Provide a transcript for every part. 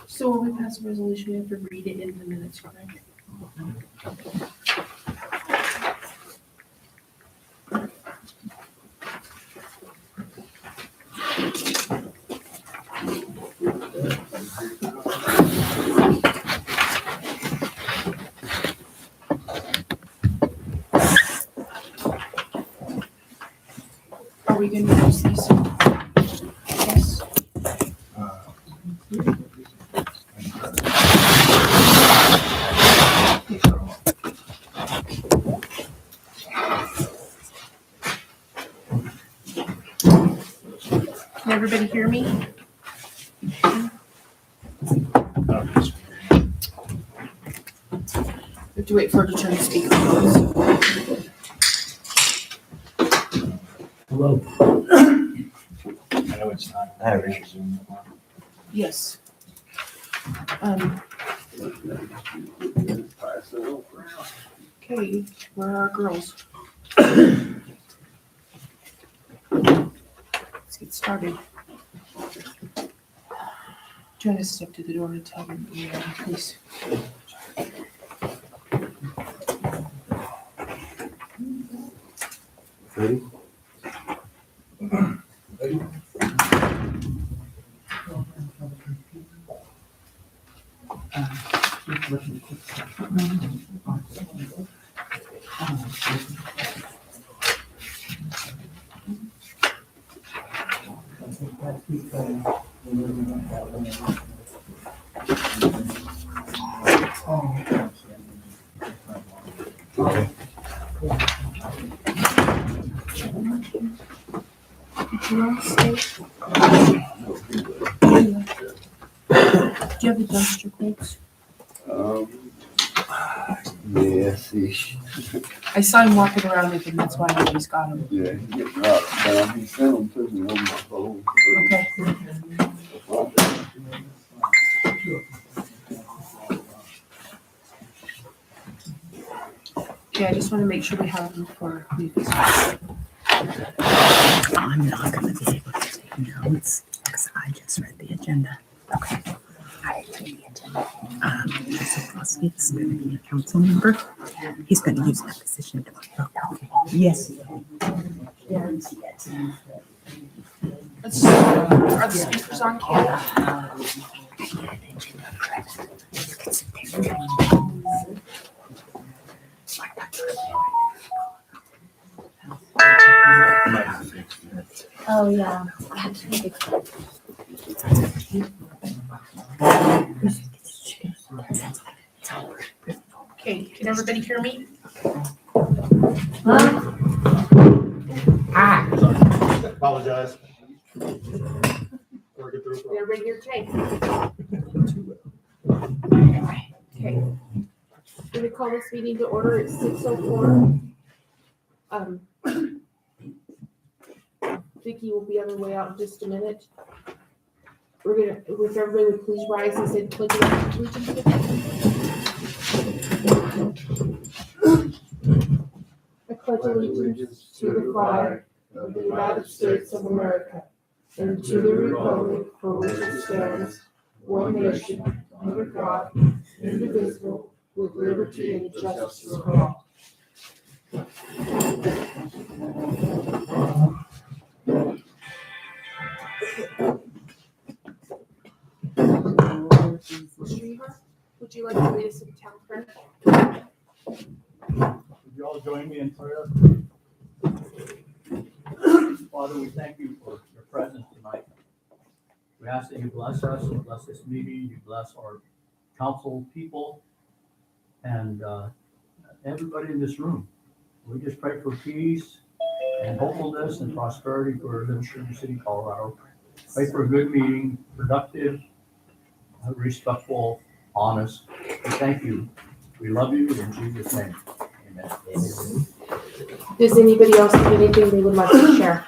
So when we pass a resolution, we have to read it in the minutes, correct? Are we going to use these? Yes. Can everybody hear me? We have to wait for her to turn the speaker on. Hello. I know it's not. I have issues in that one. Yes. Okay, where are our girls? Let's get started. Trying to step to the door and tell them, yeah, please. Ready? Okay. Did you want to stay? Do you have the dumpster quotes? Yes-ish. I saw him walking around with them, that's why I always got them. Yeah, he getting right down. He sent them to me on my phone. Okay. Okay, I just want to make sure we have them for Lucas. I'm not going to be able to take notes because I just read the agenda. Okay. I read the agenda. Joseph Rosky is going to be a council member. He's going to use that position to vote. Yes. Are the speakers on camera? Oh, yeah. Okay, can everybody hear me? Apologize. Work it through. Can everybody hear Jay? Okay. We're gonna call this meeting to order at 6:04. Vicki will be on her way out in just a minute. We're gonna, if everybody would please rise and say the pledge of allegiance. I pledge allegiance to the flag of the United States of America and to the republic for which it stands, one nation, under God, indivisible, with liberty and justice for all. Mr. Ehart, would you like to lead us in town prayer? Would you all join me in prayer? Father, we thank you for your presence tonight. We ask that you bless us and bless this meeting. You bless our council people and everybody in this room. We just pray for peace and hopefulness and prosperity for Little Sugar City, Colorado. Pray for a good meeting, productive, respectful, honest. We thank you. We love you in Jesus' name. Amen. Does anybody else have anything they would like to share?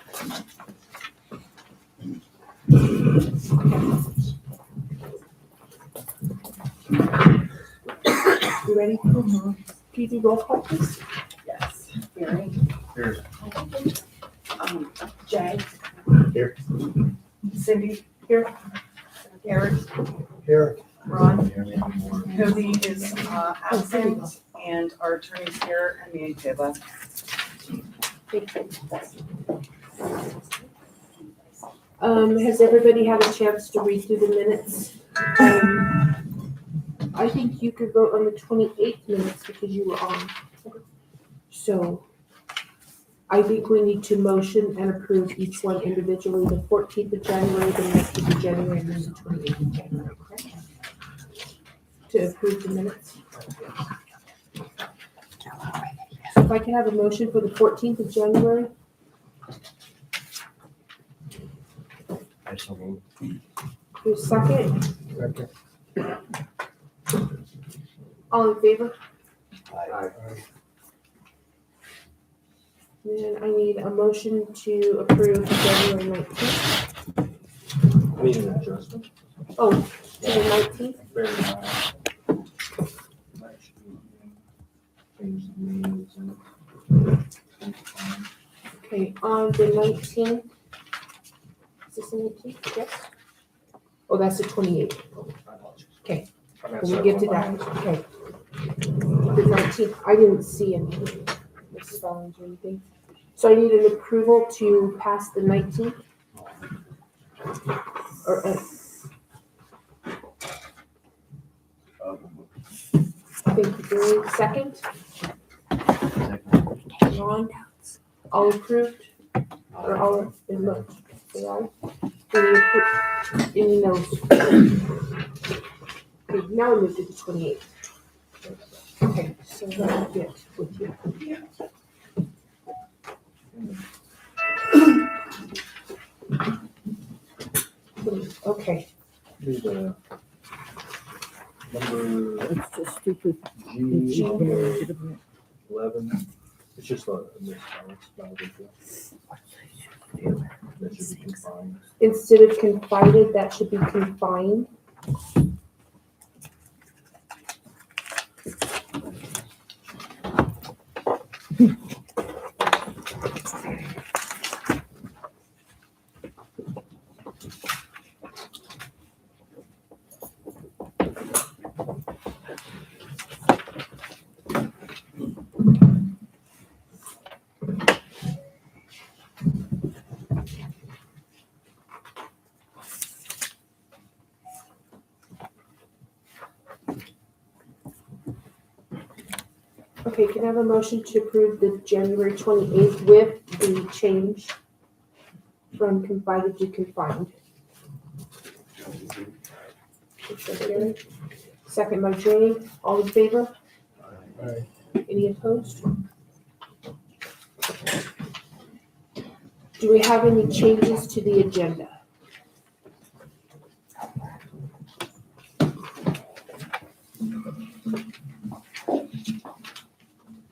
You ready? Can you do roll call, please? Yes. Barry? Here. Jay? Here. Cindy? Here. Garrett? Here. Ron? Cody is absent, and our attorney's here, and me and Kayla. Has everybody had a chance to read through the minutes? I think you could vote on the 28th minutes because you were on. So I think we need to motion and approve each one individually, the 14th of January, the 19th of January, and then the 28th of January, correct? To approve the minutes. If I can have a motion for the 14th of January, I so moved. for a second, all in favor? Aye. Then I need a motion to approve January 19th. Need an adjustment? Oh, to the 19th? Very nice. Change the names and. Okay, on the 19th. Is this the 19th? Yes. Oh, that's the 28th. Okay, when we get to that, okay. The 19th, I didn't see any misspellings or anything. So I need an approval to pass the 19th. Or, thank you, Barry. Second? Ron? All approved? Or all in the, say aye? Any no's? Okay, now we move to the 28th. Okay, so that'll get with you. Okay, Need a number It's just stupid. G 11. It's just a misspelling. It's not a big deal. That should be confined. instead of confided, that should be confined. Okay, can I have a motion to approve the January 28th with the change from confided to confined? Second by Jay, all in favor? Aye. Any opposed? Do we have any changes to the agenda?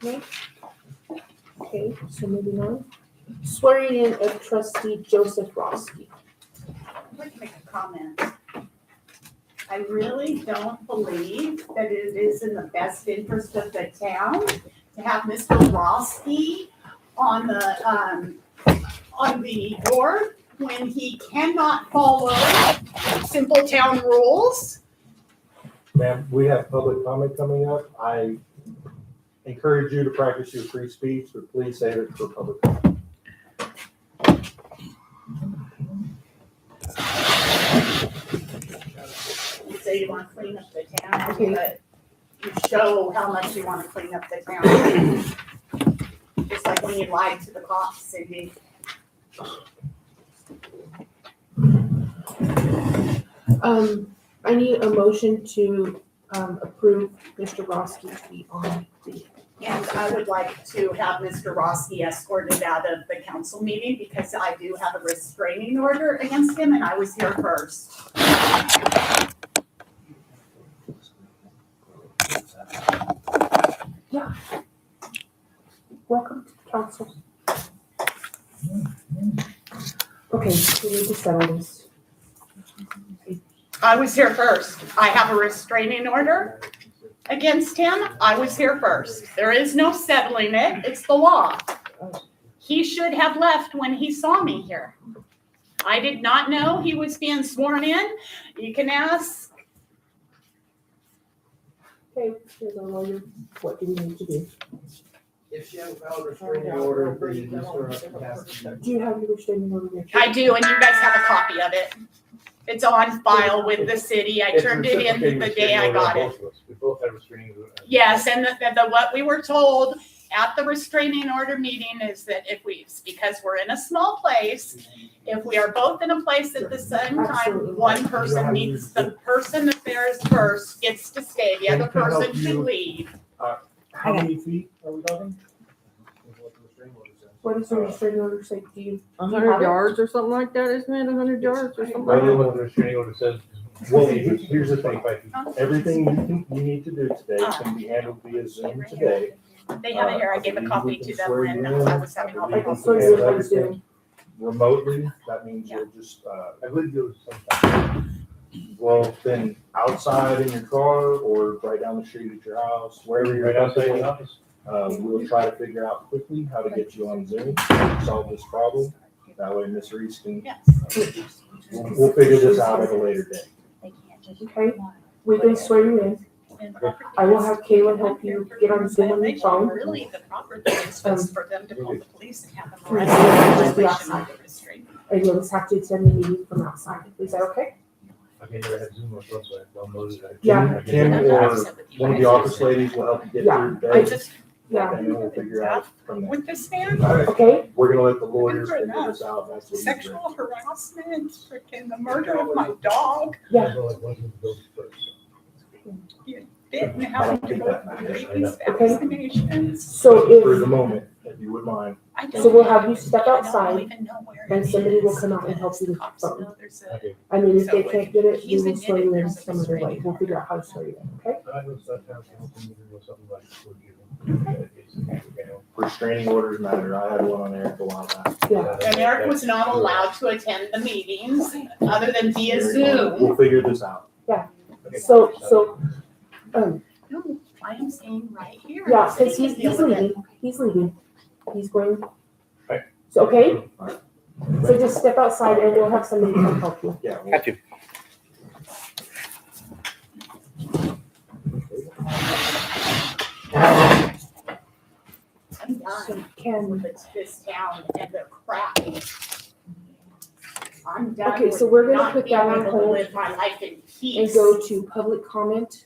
No? Okay, so moving on. Swearing in of trustee Joseph Roski. I'd like to make a comment. I really don't believe that it is in the best interest of the town to have Mr. Roski on the board when he cannot follow simple town rules. Ma'am, we have public comment coming up. I encourage you to practice your free speech, but please save it for public comment. You say you wanna clean up the town, Okay. but you show how much you wanna clean up the town. Just like when you lied to the cops, Cindy. I need a motion to, approve Mr. Roski to be on the, And I would like to have Mr. Roski escorted out of the council meeting because I do have a restraining order against him and I was here first. welcome to the council. Okay, we need to settle this. I was here first. I have a restraining order against him. I was here first. There is no settling it. It's the law. He should have left when he saw me here. I did not know he was being sworn in. You can ask. Okay, here's our lawyer. What do we need to do? If she hasn't filed a restraining order, then you just sort of has to. Do you have your restraining order? there? I do, and you guys have a copy of it. It's on file with the city. I turned it in the day I got it. We both have restraining orders. Yes, and the what we were told at the restraining order meeting is that because we're in a small place, if we are both in a place at the same time, Absolutely. one person needs, the person that there is first gets to stay, the other Can I help person should you? leave. How many feet are we talking? What does the restraining order say? Do you? 100 yards or something like that, isn't it? 100 yards or something like Well, that? what the restraining order says, well, here's the thing, everything you need to do today can be handled via Zoom today. They have it here. I gave a copy to them when I was having all the I can swear you conversations. everybody's doing. Remotely, that means you'll just, I believe it was sometime. Well, then outside in your car or right down the street at your house, wherever you're. Right outside your office. We'll try to figure out quickly how to get you on Zoom, solve this problem. That way Ms. Reese can, Yes. we'll figure this out at a later date. Okay, we can swear you in. I will have Kayla help you get on Zoom on your phone. Really, the proper thing is just for them to call the police and have them Right. arrested. Just be outside. And you'll just have to attend the meeting from outside. Is that okay? I never had Zoom or something, so I downloaded it. Yeah. Kim or one of the office ladies will help you get Yeah. through I the day. just, Yeah, And then we'll figure out from there. with this man, okay? We're gonna let the lawyers figure this out. That's what we do. sexual harassment, freaking the murder of my dog, Yeah. didn't have to go through rabies vaccinations. So For the if, moment, if you wouldn't mind. I So we'll have you don't- step I don't outside, even know where and it somebody will is, come out and help you with the because phone. know there's a- I mean, if they So can't get it, we he's will swear you in admitted some other way. We'll figure out how to swear you in, okay? Restraining orders matter. I had one on Eric a while back. Yeah. And Eric was not allowed to attend the meetings other than via Zoom. We'll figure this out. So, No, I am saying right here. yeah, so because he he's can deal with it. leaving, he's leaving. He's going. Right. So, okay? Alright. So just step outside and we'll have somebody come help you. Yeah. we'll- I'm done So Ken, with this town and their crap. I'm done Okay, with so we're gonna not put being that on able to hold live my life in and peace. go to public comment.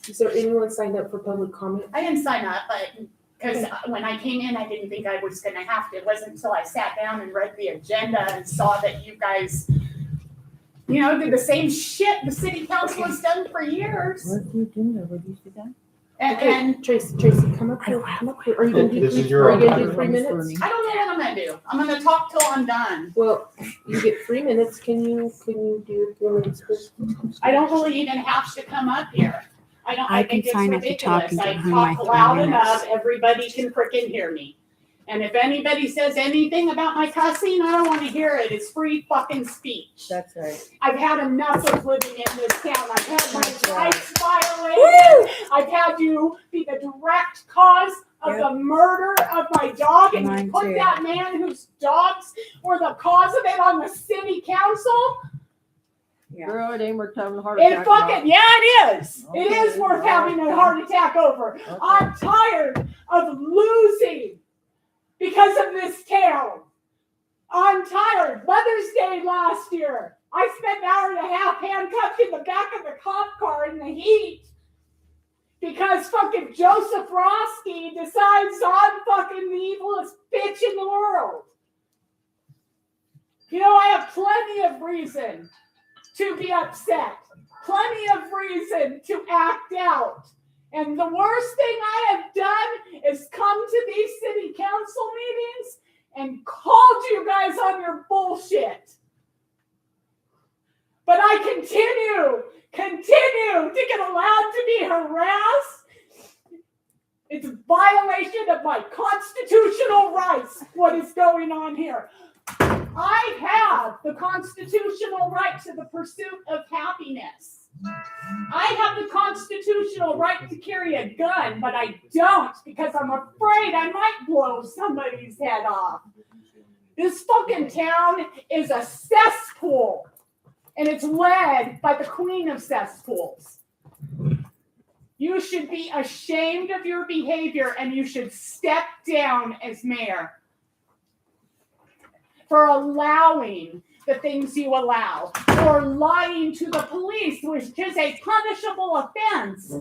Is there anyone signed up for public comment? I didn't sign up, but, because when I came in, I didn't think I was gonna have to. It wasn't until I sat down and read the agenda and saw that you guys, did the same shit the city council has done for years. Where's the agenda? Where do you see that? And Tracy, come up here, come up here. Are you gonna do This is three, your are you gonna do opportunity. 3 minutes? I don't know what I'm gonna do. I'm gonna talk till I'm done. Well, you get 3 minutes. Can you do 3 minutes, please? I don't really even have to come up here. I can think it's sign up to talk ridiculous. and I give her my talk 3 loud minutes. enough, everybody can frickin' hear me. And if anybody says anything about my cussing, I don't wanna hear it. It's free fucking speech. That's right. I've had enough of living in this town. I've had my That's right. rights violated. I've had to be the direct cause of the murder of my dog. And you Mine put too. that man whose dogs were the cause of it on the city council? Girl, it ain't worth having a heart It attack. fucking, yeah, it is. It is Okay, worth having a heart attack over. Okay. I'm tired of losing because of this town. I'm tired. Mother's Day last year, I spent an hour and a half handcuffed in the back of the cop car in the heat because fucking Joseph Roski decides I'm fucking the evilest bitch in the world. You know, I have plenty of reason to be upset, plenty of reason to act out. And the worst thing I have done is come to these city council meetings and called you guys on your bullshit. But I continue to get allowed to be harassed. It's a violation of my constitutional rights, what is going on here. I have the constitutional right to the pursuit of happiness. I have the constitutional right to carry a gun, but I don't because I'm afraid I might blow somebody's head off. This fucking town is a cesspool, and it's led by the queen of cesspools. You should be ashamed of your behavior, and you should step down as mayor for allowing the things you allow, or lying to the police, which is a punishable offense,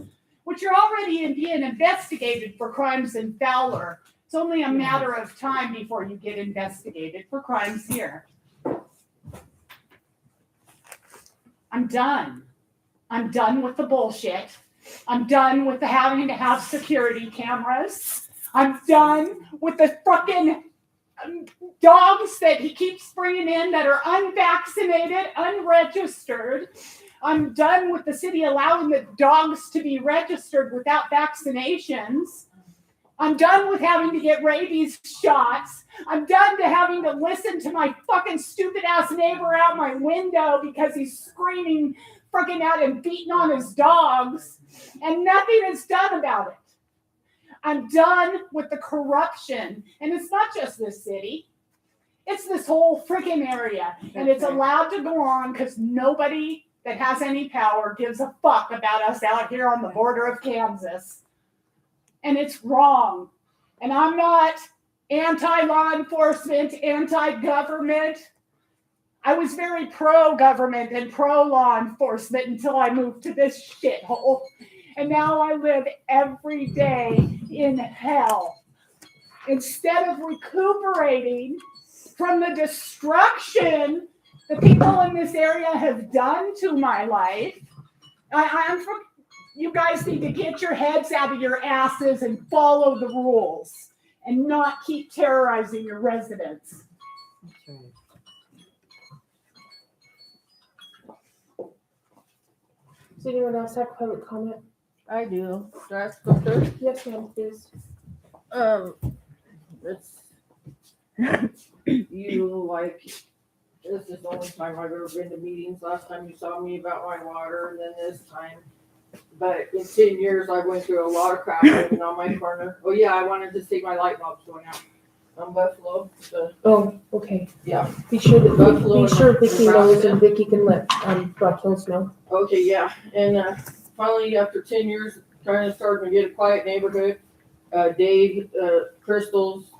which you're already being investigated for crimes in Fowler. It's only a matter of time before you get investigated for crimes here. I'm done. I'm done with the bullshit. I'm done with the having to have security cameras. I'm done with the fucking dogs that he keeps bringing in that are unvaccinated, unregistered. I'm done with the city allowing the dogs to be registered without vaccinations. I'm done with having to get rabies shots. I'm done to having to listen to my fucking stupid ass neighbor out my window because he's screaming freaking out and beating on his dogs, and nothing is done about it. I'm done with the corruption. And it's not just this city. It's this whole freaking area. And it's allowed to go on because nobody that has any power gives a fuck about us out here on the border of Kansas. And it's wrong. And I'm not anti-law enforcement, anti-government. I was very pro-government and pro-law enforcement until I moved to this shithole. And now I live every day in hell. Instead of recuperating from the destruction the people in this area have done to my life, you guys need to get your heads out of your asses and follow the rules and not keep terrorizing your residents. Does anyone else have public comment? I do. Do I have to go first? Yes, ma'am, please. It's you like. This is the only time I've ever been to meetings. Last time you saw me about my water, and then this time. But in 10 years, I went through a lot of crap living on my corner. Oh yeah, I wanted to see my light bulbs going out on Buffalo. So, Oh, okay. yeah. Be sure Buffalo Vicky and knows and Vicky can let Black Hills know. Okay, yeah, and finally, after 10 years, trying to start to get a quiet neighborhood, Dave, Crystals,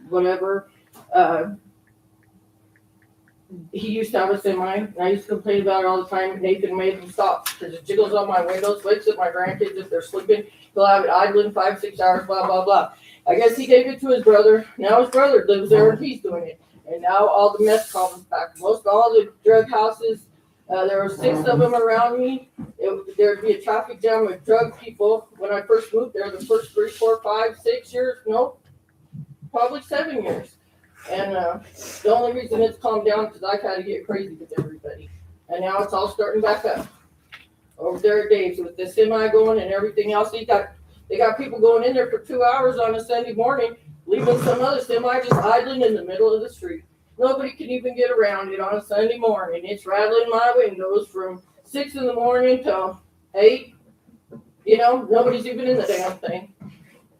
whatever, he used to have a semi, and I used to complain about it all the time. Nathan made him stop because it jiggles on my windows, wakes up my grandkids if they're sleeping. He'll have it idling 5-6 hours, blah, blah, blah. I guess he gave it to his brother. Now his brother lives there and he's doing it. And now all the meth comes back. Most all the drug houses, there were 6 of them around me. There'd be a traffic jam with drug people. When I first moved there, the first 3, 4, 5, 6 years, nope, probably 7 years. And the only reason it's calmed down is because I've had to get crazy with everybody. And now it's all starting back up. Over there at Dave's with the semi going and everything else. They got people going in there for 2 hours on a Sunday morning, leaving some other semi just idling in the middle of the street. Nobody can even get around it on a Sunday morning. It's rattling my windows from 6 in the morning till 8. You know, nobody's even in the damn thing.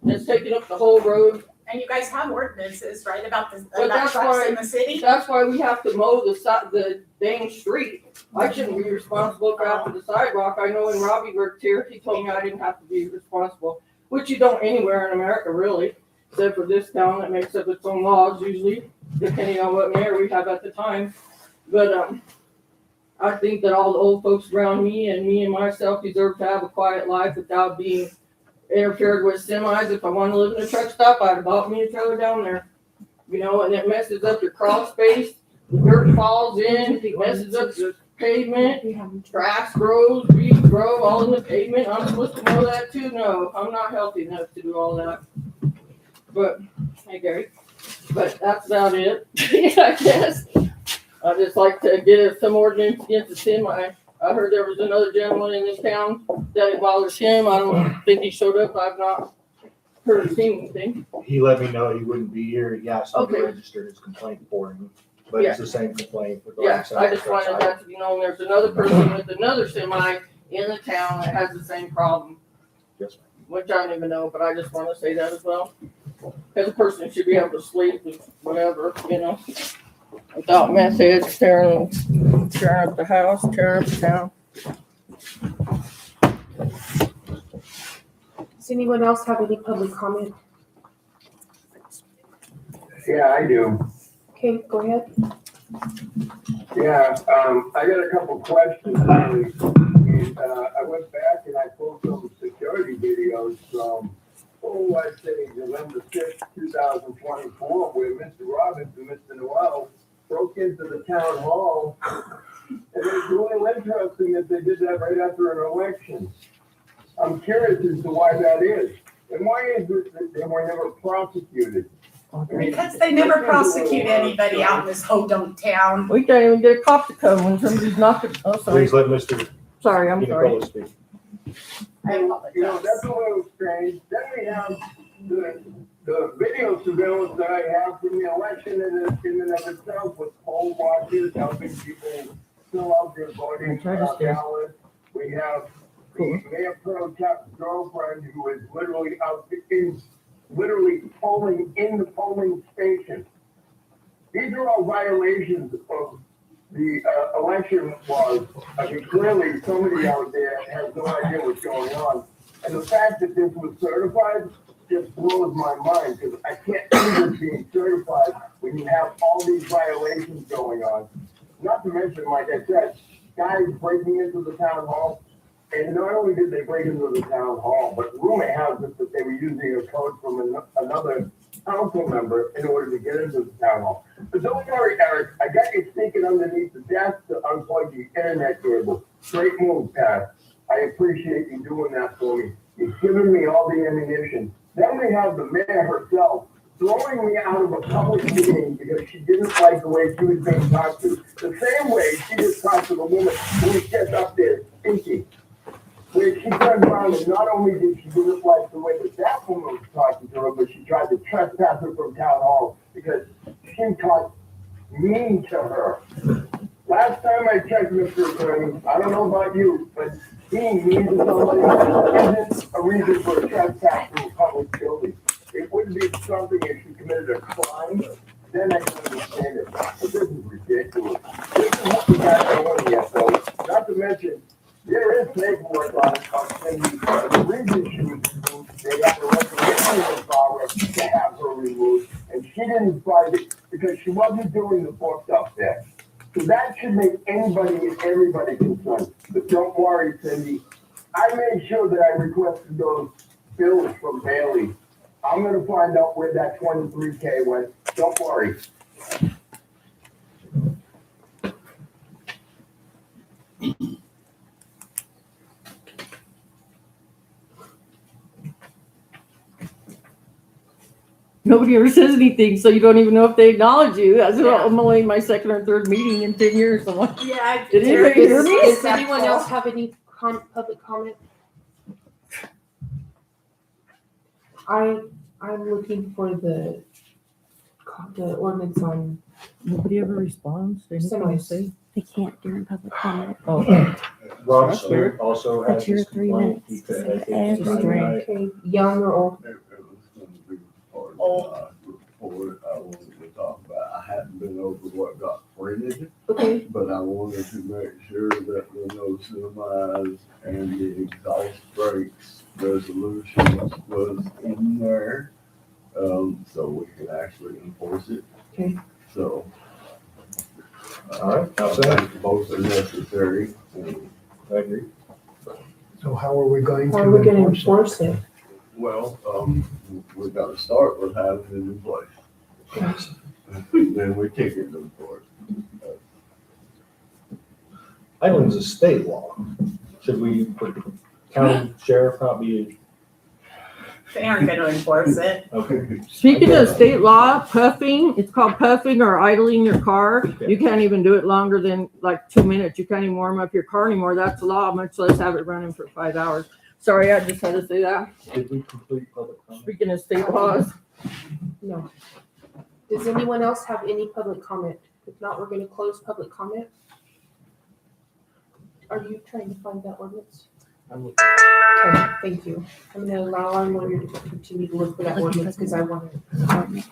It's taking up the whole road. And you guys have ordinances, right, about But about trucks in the city? That's why we have to mow the dang street. I shouldn't be responsible for half of the sidewalk. I know when Robbie worked here, he told me I didn't have to be responsible, which you don't anywhere in America really, except for this town that makes up its own laws usually, depending on what mayor we have at the time. But, I think that all the old folks around me and myself deserve to have a quiet life without being interfered with semis. If I want to live in a truck stop, I'd have bought me a trailer down there. You know, and it messes up your crawl space, the dirt falls in, it messes up your pavement, grass grows, weeds grow all in the pavement. I'm supposed to know that too? No, I'm not healthy enough to do all that. But, hey Gary, but that's about it, I guess. I just like to get some ordinance against the semi. I heard there was another gentleman in this town that it bothers him. I don't think he showed up. I've not heard or seen anything. He let me know he wouldn't be here. He asked me Okay. to register his complaint for him, but it's the same complaint. Yeah, I just wanted that to be known. There's another person with another semi in the town that has the same problem, Yes, ma'am. which I don't even know, but I just want to say that as well. Because a person should be able to sleep with whatever, you know, without meth heads tearing up the house, tearing up the town. Does anyone else have any public comment? Yeah, I do. Okay, go ahead. Yeah, I got a couple questions. And, I went back and I pulled some security videos from, I'd say November 6th, 2024, where Mr. Robbins and Mr. Noel broke into the town hall. And it's a little interesting that they did that right after an election. I'm curious as to why that is. And why is it that they were never prosecuted? Because they never prosecute anybody out in this Hodunk town. We can't even get a cop to come when somebody's knocking. Oh, sorry. Please let Mr. Sorry, I'm sorry. Nicola speak. I You know, that's a little strange. Then we have the video surveillance that I have from the election in and of itself with poll watchers helping people fill out their voting ballots. We have the Mayor Pro Temp's girlfriend who is literally polling in the polling station. These are all violations of the election laws. I mean, clearly somebody out there has no idea what's going on. And the fact that this was certified just blows my mind, because I can't see this being certified when you have all these violations going on. Not to mention, like I said, guys breaking into the town hall. And not only did they break into the town hall, but rumor has it that they were using a code from another council member in order to get into the town hall. But don't worry, Eric, I got you sneaking underneath the desk to unplug the internet cable. Great move, Pat. I appreciate you doing that for me. You've given me all the ammunition. Then we have the mayor herself throwing me out of a public meeting because she didn't like the way she was being talked to. The same way she just talked to the woman who was just up there speaking. Where she turned around and not only did she didn't like the way that woman was talking to her, but she tried to trespass her from town hall because she talked mean to her. Last time I checked, Mr. Attorney, I don't know about you, but being mean to somebody isn't a reason for a trespass in a public building. It would be something if she committed a crime, then I can understand it. But this is ridiculous. This is what we got going here, so not to mention, there is paperwork on the reason she was removed. They had a recreational power to have her removed, and she didn't fight it because she wasn't doing the books up there. So that should make anybody and everybody concerned. But don't worry, Cindy. I made sure that I requested those bills from Bailey. I'm gonna find out where that 23K went. Don't worry. Nobody ever says anything, so you don't even know if they acknowledge you. That's Yeah. I'm only my second or third meeting in 10 years. I'm like, Yeah. Did anybody hear me? Does anyone else have any public comment? I'm looking for the ordinance on, nobody ever responds to anything I Semis. say. They can't during public comment. Oh, Rob That's Stewart also has But you're his 3 complaint. minutes He to said, say I think, everything. tonight. okay, young or old? It was gonna be part of the report I wanted to talk about. I hadn't been over what got printed. Okay, but I wanted to make sure that the no semis and the exhaust brakes resolutions was in there. So we can actually enforce it. Okay. So. All right, I how's that? think both are necessary. I agree. So how are we going how are we to gonna enforce it? enforce it? Well, we've got to start with having it in place. Then we kick it in for it. Idling's a state law. Should we, would county sheriff not be, They aren't gonna enforce it. okay? Speaking of state law, puffing, it's called puffing or idling your car. You can't even do it longer than like 2 minutes. You can't even warm up your car anymore. That's the law, much less have it running for 5 hours. Sorry, I just had to say that. Did we complete public comment? Speaking of state laws. No. Does anyone else have any public comment? If not, we're gonna close public comment. Are you trying to find that ordinance? I'm looking. Okay, thank you. I'm gonna allow our lawyer to continue to look for that ordinance because I want to.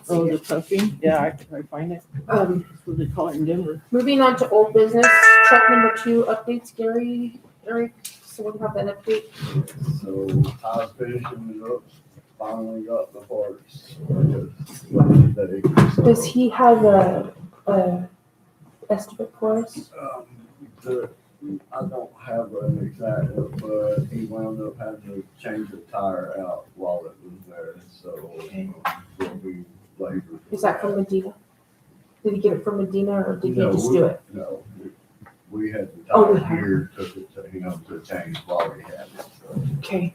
Oh, the puffing? Yeah, I can probably find it. That's what they call it in Denver. Moving on to old business, truck number 2 updates, Gary, Eric, so we'll have that update. So I was finishing it up, finally got the parts. Does he have a estimate for us? I don't have an exact, but he wound up having to change the tire out while it was there, so it'll be later. Is that from Medina? Did he get it from Medina or did he No, just do it? No, we had the Oh, we tire had here, took it to him to change while he had it, so. Okay,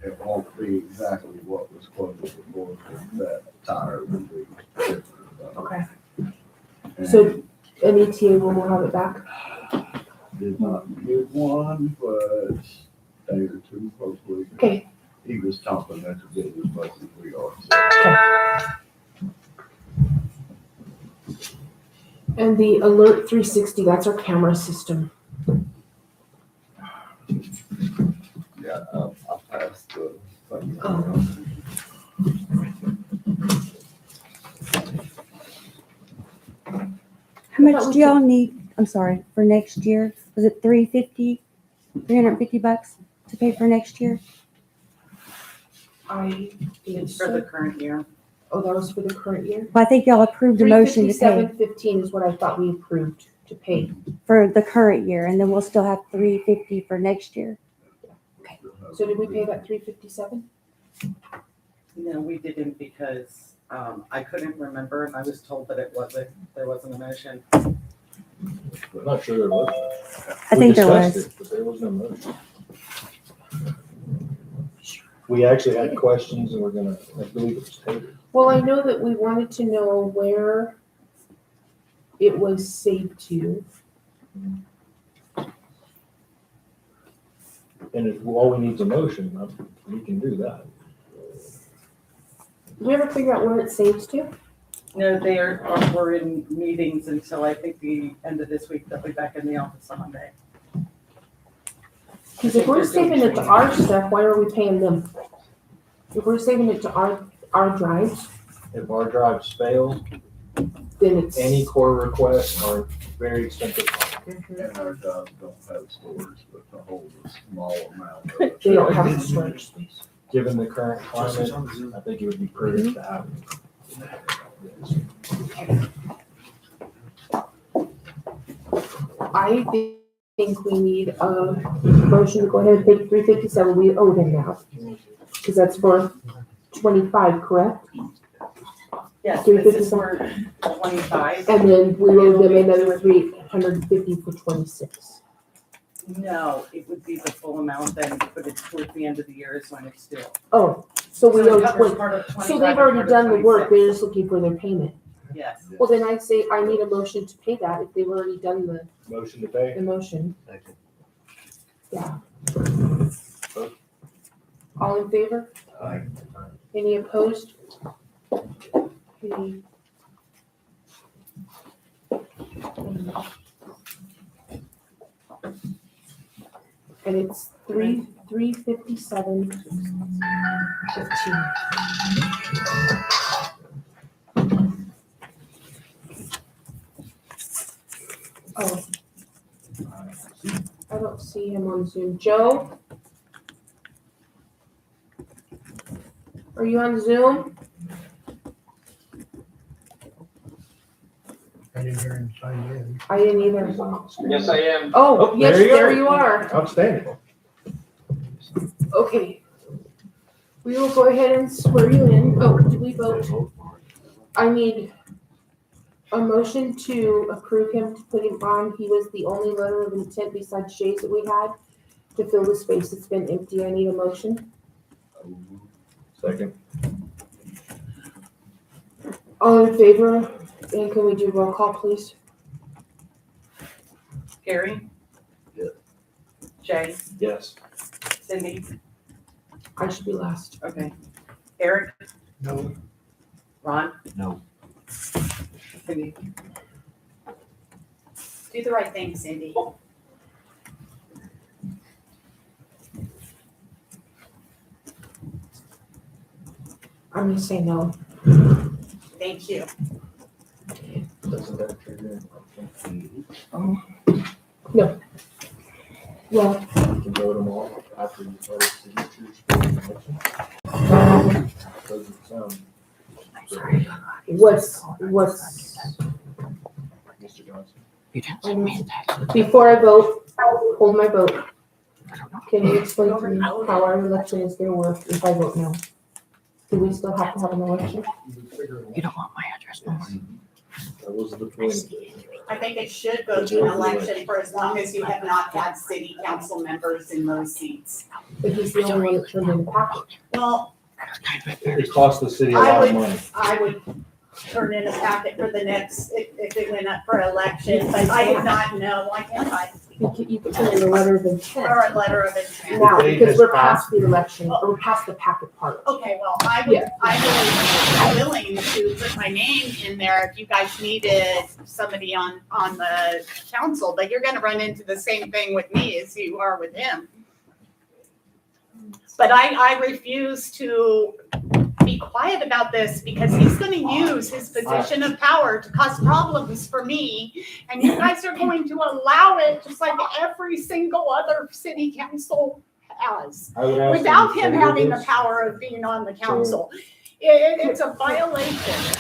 It won't be exactly what was quoted before, but that tire will be different. okay. And So an ETA when we'll have it back? did not get one, but day or two, hopefully. Okay, He was chomping at the bit as much as we are, so. and the Alert 360, that's our camera system. Yeah, I passed the thing. How much do y'all need, I'm sorry, for next year? Was it $350 to pay for next year? I think For the so. current year. Oh, that was for the current year? Well, I think y'all approved a motion to pay 357.15 is what I thought we approved to pay. for the current year, and then we'll still have $350 for next year. So did we pay that 357? No, we didn't because I couldn't remember and I was told that there wasn't a motion. I'm not sure there was. I We think there discussed was. it, but there was no motion. We actually had questions and we're gonna, I believe it was tabled. Well, I know that we wanted to know where it was saved to. And if all we need is a motion, we can do that. Did we ever figure out where it saves to? No, we're in meetings until I think the end of this week. They'll be back in the office on Monday. Because if we're saving it to our stuff, why are we paying them? If we're saving it to our drives, If our drives fail, then it's. any core requests are very expensive. And our jobs don't have storage, but to hold a small amount of it. They don't have the storage space. Given the current climate, I think it would be prudent to have. I think we need a motion to go ahead and pay 357. We owe them now. Because that's for 25, correct? Yes, this is for 25. And then we owe them another 350 for 26. No, it would be the full amount then, but it's towards the end of the year is when it's due. Oh, so we So owe it covers 20. part of 25 So they've and already part of done the work. 26. They're just looking for their payment. Yes. Well, then I say I need a motion to pay that if they've already done the Motion to pay? motion. Yeah. All in favor? Aye. Any opposed? Any- And it's 357.15. Oh. I don't see him on Zoom. Joe? Are you on Zoom? I didn't hear him sign in. I didn't either. Yes, I am. Oh, Oh, yes, there you there are. you are. Outstanding. Okay. We will go ahead and swear you in. Oh, did we vote? I need a motion to approve him, to put him on. He was the only letter of intent besides Jay's that we had to fill the space that's been empty. I need a motion. Second. All in favor? And can we do roll call, please? Gary? Yes. Jay? Yes. Cindy? I should be last. Okay. Eric? No, Ron? No. Cindy? Do the right thing, Cindy. I'm gonna say no. Thank you. Doesn't that trigger? Well, You can vote them all after you vote signatures for the election. Doesn't sound. what's, Mr. Johnson. before I vote, hold my vote. Can you explain to me how our election is gonna work if I vote no? Do we still have to have an election? You don't want my address no more. That was the point. I think it should go to an election for as long as you have not had city council members in those seats. But he's the only one that turned in the packet. Well, It cost the city a I lot of would- money. I would turn in a packet for the next, if it went up for election, but I did not know, why can't I? You could turn in a letter of intent Or a letter of intent. now, date because has we're past the election, or we're past the packet part. Okay, well, I'm willing to put my name in there if you guys needed somebody on the council, but you're gonna run into the same thing with me as you are with him. But I refuse to be quiet about this because he's gonna use his position of power to cause problems for me. And you guys are going to allow it just like every single other city council has. I would ask Without them him to having do the this. power of being on the council. It's a violation.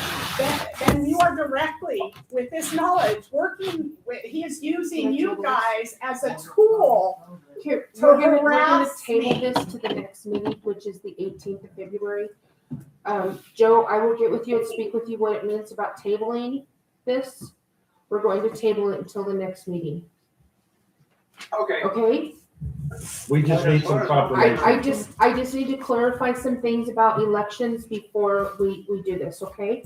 Then you are directly, with this knowledge, working with, he is using you guys as a tool. Here, To we're gonna harass table me. this to the next meeting, which is the 18th of February. Joe, I will get with you and speak with you what it means about tabling this. We're going to table it until the next meeting, Okay. okay? We just need some confirmation. I just need to clarify some things about elections before we do this, okay?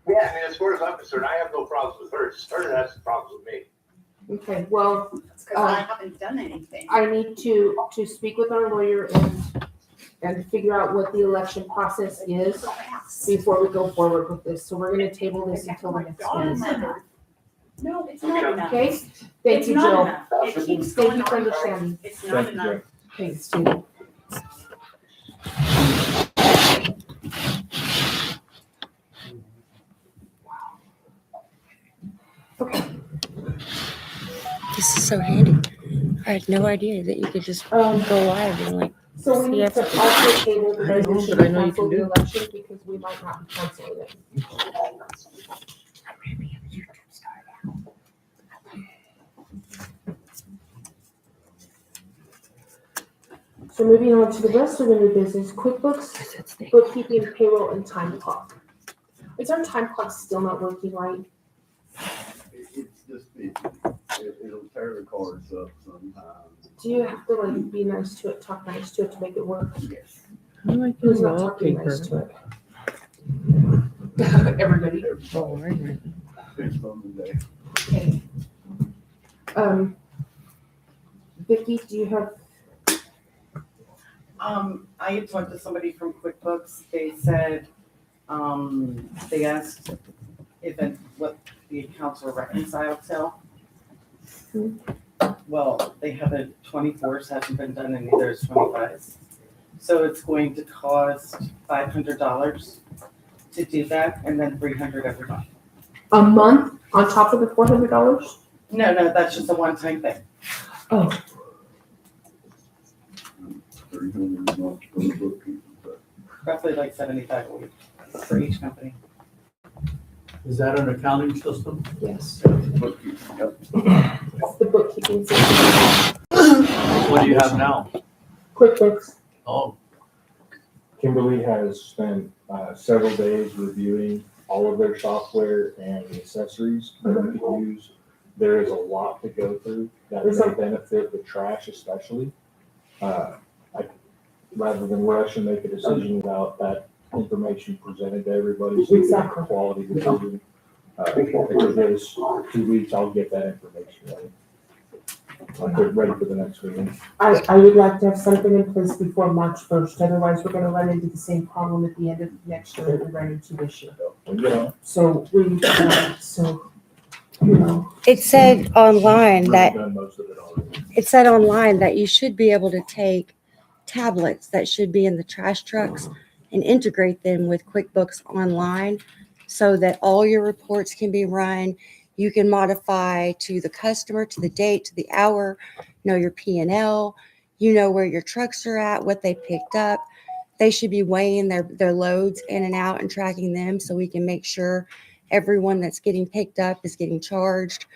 Yeah, I mean, as far as I'm concerned, I have no problems with her. It's her that has problems with me. Okay, well, It's because I haven't done anything. I need to speak with our lawyer and figure out what the election process is before we go forward with this. So we're gonna table this until the next meeting. No, it's not enough. Okay? Thank It's you, not Joe. enough. It keeps Thank going you for on. understanding. It's not Thank you, enough. Joe. Thanks, Steve. This is so handy. I had no idea that you could just go live and like. So we need to also table the I know, resolution but I to know you cancel can the do. election because we might not be canceling it. So moving on to the rest of the new business, QuickBooks, bookkeeping, payroll, and time clock. Is our time clock still not working right? It's just busy. It'll tear the cards up sometimes. Do you have to like be nice to it, talk nice to it to make it work? Yes. I like Who's your not talking nice wallpaper. to it? Everybody. Oh, right. It's from the day. Okay. Vicky, do you have, I had talked to somebody from QuickBooks. They said, they asked what the accounts were reconciled to. Well, they haven't, 24s hasn't been done and neither is 25s. So it's going to cost $500 to do that and then $300 every month. a month on top of the $400? No, that's just a one-time thing. Oh, 300 a month for the bookkeeper, but Roughly like 75 a week for each company. Is that an accounting system? yes. bookkeeper, yep. It's the bookkeeping system. What do you have now? QuickBooks. Oh, Kimberly has spent several days reviewing all of their software and the accessories that we could use. There is a lot to go through that may benefit the trash especially. Rather than rush and make a decision without that information presented to everybody, so we can make a quality decision. If it goes 2 weeks, I'll get that information ready. I'll put it ready for the next meeting. I would like to have something in place before March 1st, otherwise we're gonna run into the same problem at the end of next year that we ran into this year. So you know, It said online We've that, done most of it already. it said online that you should be able to take tablets that should be in the trash trucks and integrate them with QuickBooks Online so that all your reports can be run. You can modify to the customer, to the date, to the hour, know your P&L, you know where your trucks are at, what they picked up. They should be weighing their loads in and out and tracking them so we can make sure everyone that's getting picked up is getting charged.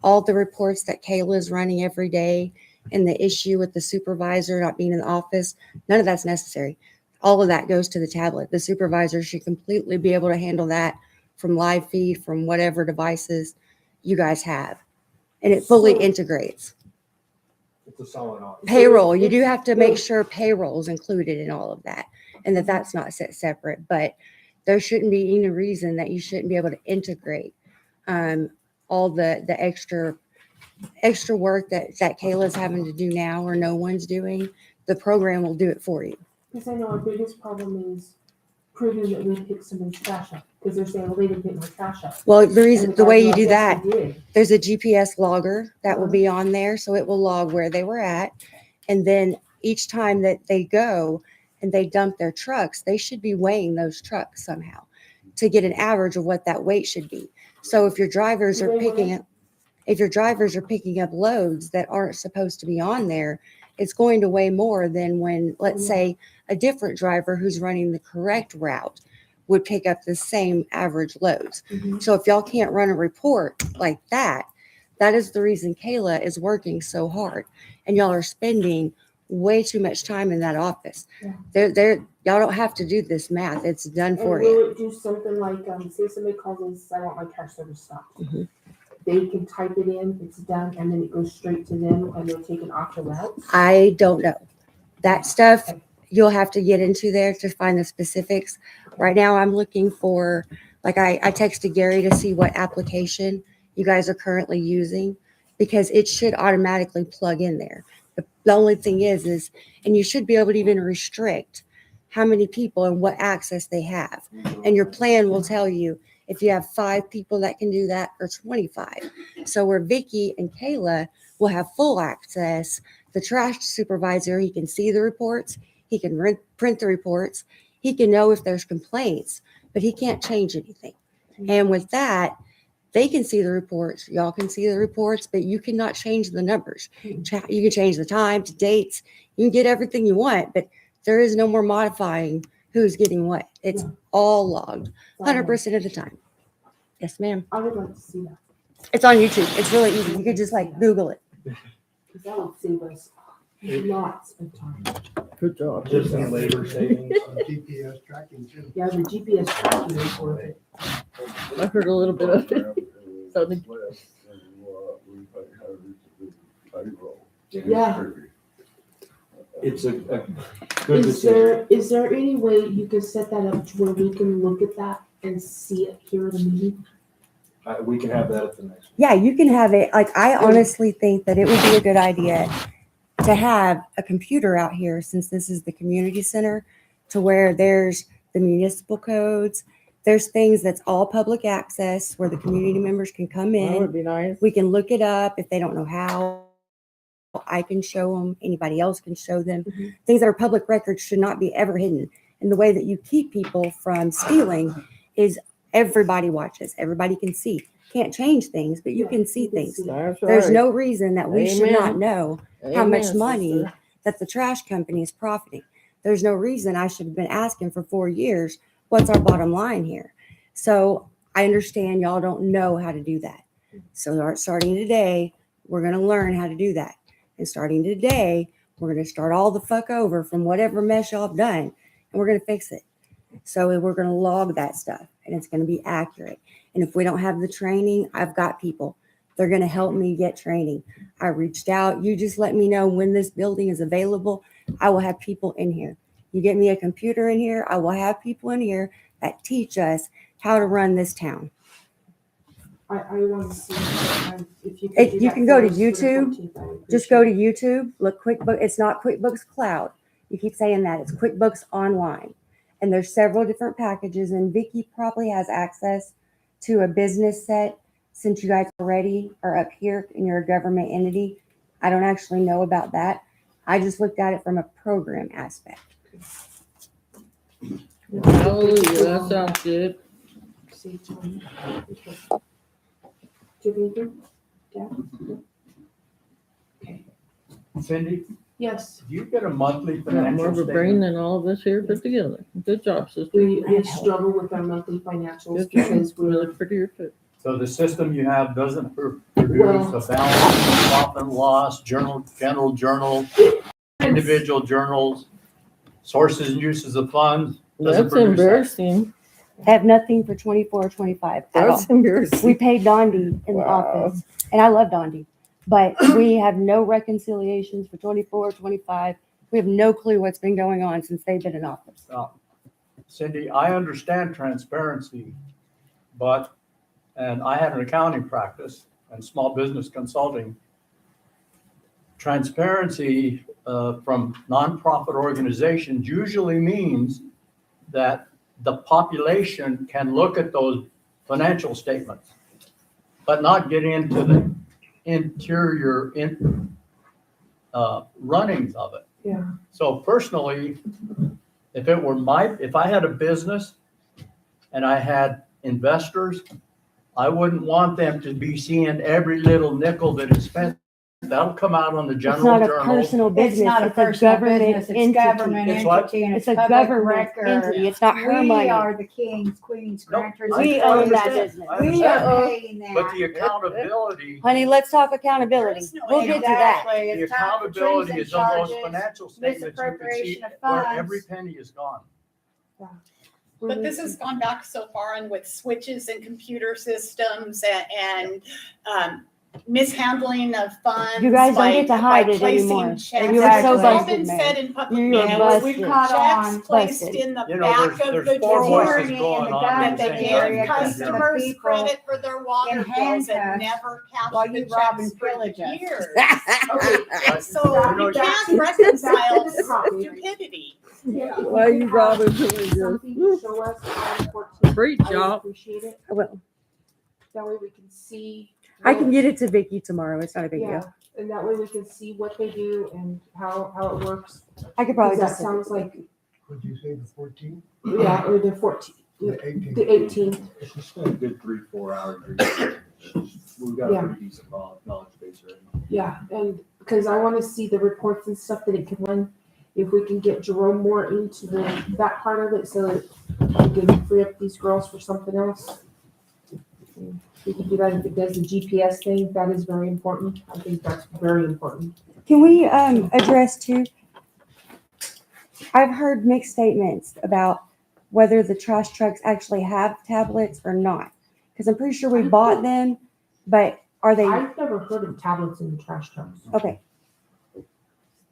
All the reports that Kayla is running every day and the issue with the supervisor not being in the office, none of that's necessary. All of that goes to the tablet. The supervisor should completely be able to handle that from live feed, from whatever devices you guys have. And it fully So- integrates. It's a solid option. Payroll, you do have to make sure payroll is included in all of that and that that's not set separate, but there shouldn't be any reason that you shouldn't be able to integrate all the extra work that Kayla's having to do now or no one's doing. The program will do it for you. because I know our biggest problem is proving that we picked somebody's trash up, because they're saying, well, they didn't pick my trash up. Well, the way you do Yes, that, they did. there's a GPS logger that will be on there, so it will log where they were at. And then each time that they go and they dump their trucks, they should be weighing those trucks somehow to get an average of what that weight should be. So if your drivers are picking up loads that aren't supposed to be on there, it's going to weigh more than when, let's say, a different driver who's running the correct route would pick up the same average loads. Mhm. So if y'all can't run a report like that, that is the reason Kayla is working so hard. And y'all are spending way too much time in that office. Yeah. Y'all don't have to do this math. It's done And for you. will it do something like, say somebody calls and says, I want my trash service stopped. Mhm. They can type it in, it's done, and then it goes straight to them and they're taken off the route? I don't know. That stuff, you'll have to get into there to find the specifics. Right now, I'm looking for, like I texted Gary to see what application you guys are currently using because it should automatically plug in there. The only thing is, and you should be able to even restrict how many people and what access they have. And your plan will tell you if you have 5 people that can do that or 25. So where Vicky and Kayla will have full access, the trash supervisor, he can see the reports, he can print the reports, he can know if there's complaints, but he can't change anything. And with that, they can see the reports, y'all can see the reports, but you cannot change the numbers. You can change the times, dates, you can get everything you want, but there is no more modifying who's getting what. It's all logged 100% of the time. Yes, ma'am. I would like to see that, It's on YouTube. It's really easy. You could just like Google it. because that would save us lots of time. good job. Just in labor savings. GPS tracking too. Yeah, the GPS tracking is worth it. I heard a little bit of it. So the- Less than what we pay her to do payroll. Yeah. It's a good Is decision. there any way you could set that up to where we can look at that and see it here at a meeting? We can have that at the next. Yeah, you can have it. Like, I honestly think that it would be a good idea to have a computer out here since this is the community center to where there's the municipal codes. There's things that's all public access where the community members can come That in. would be nice. We can look it up if they don't know how. I can show them, anybody else can show them. Mhm. Things that are public records should not be ever hidden. And the way that you keep people from stealing is everybody watches, everybody can see. can't change things, but you can see things. That's There's right. no reason that we should not Amen. know how much Amen, money sister. that the trash company is profiting. There's no reason I should have been asking for 4 years, what's our bottom line here? So I understand y'all don't know how to do that. So starting today, we're going to learn how to do that. And starting today, we're going to start all the fuck over from whatever mess y'all have done, and we're going to fix it. So we're going to log that stuff, and it's going to be accurate. And if we don't have the training, I've got people. They're going to help me get training. I reached out. You just let me know when this building is available. I will have people in here. You get me a computer in here, I will have people in here that teach us how to run this town. I want to see if you can do You that can go for to us for the YouTube. 14th, I would Just go to appreciate YouTube, look QuickBooks. It's not QuickBooks Cloud. You keep saying that. It's QuickBooks Online. And there's several different packages, and Vicky probably has access to a business set since you guys already are up here and you're a government entity. I don't actually know about that. I just looked at it from a program aspect. it. Hallelujah, that sounds good. See, Tony. Okay. Do you have anything? Yeah. Okay. Cindy, Yes, do you get a monthly You got more financial of a brain statement? than all of us here put together. Good job, sister. we struggle with our monthly financials Good job. because You we're, look prettier too. So the system you have doesn't produce Well- a balance, profit and loss, general journal, individual journals, sources and uses of funds? Doesn't That's produce that. embarrassing. Have nothing for 24, 25 at all. That's embarrassing. We paid Dondi in the Wow. office, and I love Dondi, but we have no reconciliations for 24, 25. We have no clue what's been going on since they've been in office. Cindy, I understand transparency, and I had an accounting practice and small business consulting. Transparency from nonprofit organizations usually means that the population can look at those financial statements, but not get into the interior runnings of it. yeah. So personally, if I had a business and I had investors, I wouldn't want them to be seeing every little nickel that is spent. That'll come out on the It's general not a journal. personal business. It's not a It's a personal government business, it's entity. government It's what? entity and It's it's a public government record. entity. It's not her We money. are the kings, queens, No, grantors. We I own that understand. business. I We understand. are paying that. But the accountability, Honey, let's talk accountability. There's no- We'll get to that. Exactly. the It's time for accountability treason is on those charges. financial statements. You can see misappropriation of where funds. every penny is gone. But this has gone back so far and with switches and computer systems and mishandling of funds. You guys don't get to by hide it placing anymore. checks. You're It's so all busted, been man. said in public You're meetings. busted. We've caught on. Checks placed Busted. in the You know, back of there's the four drawer. voices going on That at the they same give time. customers credit for their water in bills and handcuffs never while cash the you rob checks and for pillage us. years. Right. So You know, you can't reconcile Back to the copy. stupidity. Why you robbing villages? Something to show us on the 14th. Great I would job. appreciate it. I will. That way we can see. I can get it to Vicky tomorrow. It's not a big Yeah, deal. and that way we can see what they do and how it works. I could probably Because just. that sounds like, Would you say the 14th? yeah, or the 14th, The 18th? the 18th. It's just a good 3-4 hour. We've got Yeah. a pretty decent knowledge base already. Yeah, and because I want to see the reports and stuff that it can run. If we can get Jerome more into that part of it so that we can free up these girls for something else. We can do that if it does the GPS thing. That is very important. I think that's very important. Can we address too? I've heard mixed statements about whether the trash trucks actually have tablets or not. Because I'm pretty sure we bought them, but are they I've never heard of tablets in the trash trucks. okay?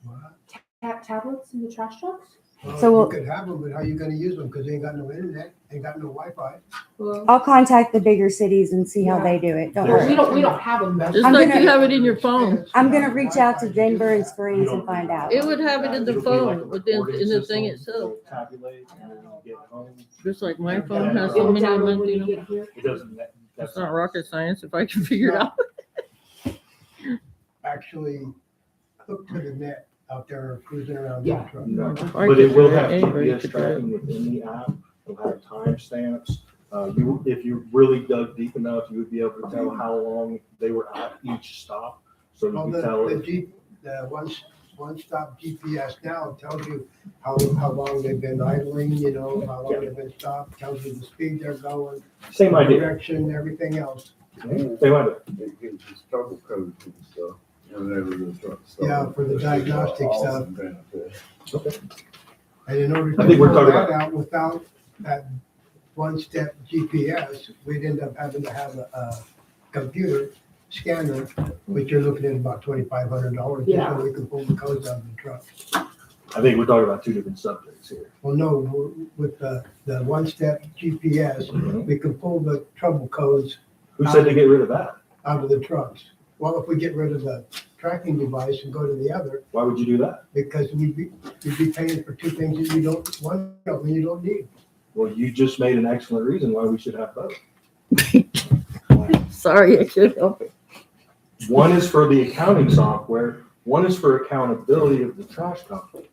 What? Tablets in the trash trucks? Well, So we'll- you could have them, but how you gonna use them? Cause they ain't got no internet, ain't got no Wi-Fi. Well, I'll contact the bigger cities and see how they do it. Don't we worry. don't have them. Just I'm like gonna- you have it in your phone. I'm gonna reach out to Denver and Springs and find out. It would have it in the It'll be like a phone, within recording in the thing system. itself. It'll tabulate and then you get home. Just like my phone has so It'll many a download month, when you you know. get here. It doesn't. It's not rocket science if I can figure it out. Actually hooked to the net out there cruising around. Yeah. the truck. No. If I But it could will do have anybody GPS could do it. tracking within the app. It'll have timestamps If you really dug deep enough, you would be able to tell how long they were at each stop. So you Well, could tell. the one-stop GPS now tells you how long they've been idling, you know, how long they've been stopped, tells you the speed they're going, Same idea. direction, everything else. And Same idea. it gives you trouble codes and stuff whenever the truck starts. Yeah, for the diagnostic stuff. Okay. And in order I to think we're pull talking that out without that one-step GPS, we'd end up having to have a computer scanner, which you're looking at about $2,500 just Yeah. so we can pull the codes out of the truck. I think we're talking about two different subjects here. Well, no, with the one-step GPS, we can pull the trouble codes Who said to get rid of that? out of the trucks. Well, if we get rid of the tracking device and go to the other, Why would you do that? because you'd be paying for two things that you don't, one of them you don't need. Well, you just made an excellent reason why we should have both. Sorry, I can't help it. One is for the accounting software, one is for accountability of the trash company.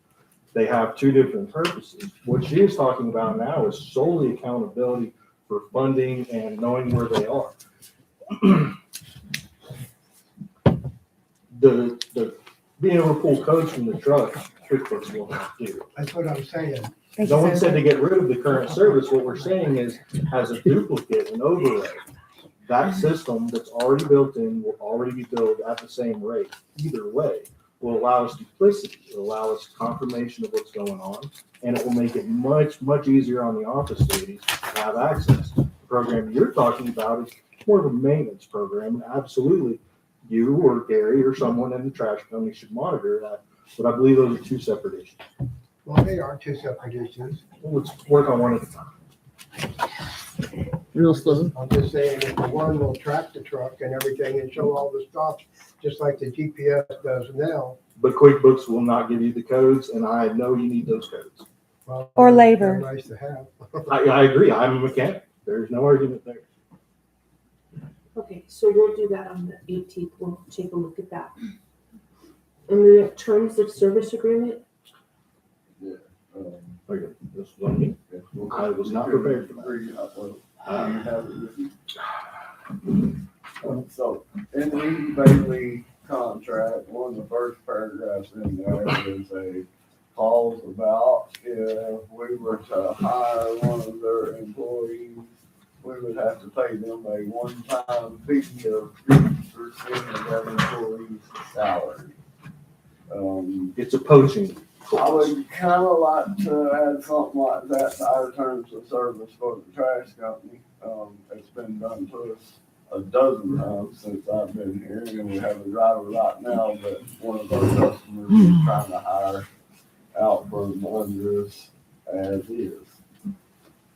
They have two different purposes. What she is talking about now is solely accountability for funding and knowing where they are. The being able to pull codes from the truck, QuickBooks will not do. That's what I'm saying. Thank No you, one sir. said to get rid of the current service. What we're saying is, as a duplicate, an overlay, that system that's already built in will already be billed at the same rate. Either way, will allow us duplicity, it will allow us confirmation of what's going on, and it will make it much, much easier on the office ladies to have access. The program you're talking about is more of a maintenance program. Absolutely, you or Gary or someone in the trash company should monitor that, but I believe those are two separate issues. Well, they are two separate issues. Let's work on one at a time. Real slow. I'm just saying that the one will track the truck and everything and show all the stops, just like the GPS does now. But QuickBooks will not give you the codes, and I know you need those codes. Well, Or labor. they're nice to have. I agree. I'm a mechanic. There's no argument there. Okay, so we'll do that on the 18th. We'll take a look at that. And we have terms of service agreement. Okay, this is on me. I was not prepared for that. So, in the Lee Bailey contract, one of the first paragraphs in there is a clause about if we were to hire one of their employees, we would have to pay them a one-time fee of 50% of that employee's salary. It's a poaching I clause. would kind of like to add something like that to our terms of service for the trash company. It's been done to us a dozen times since I've been here, and we have a driver right now that one of our customers is trying to hire out from under us as is.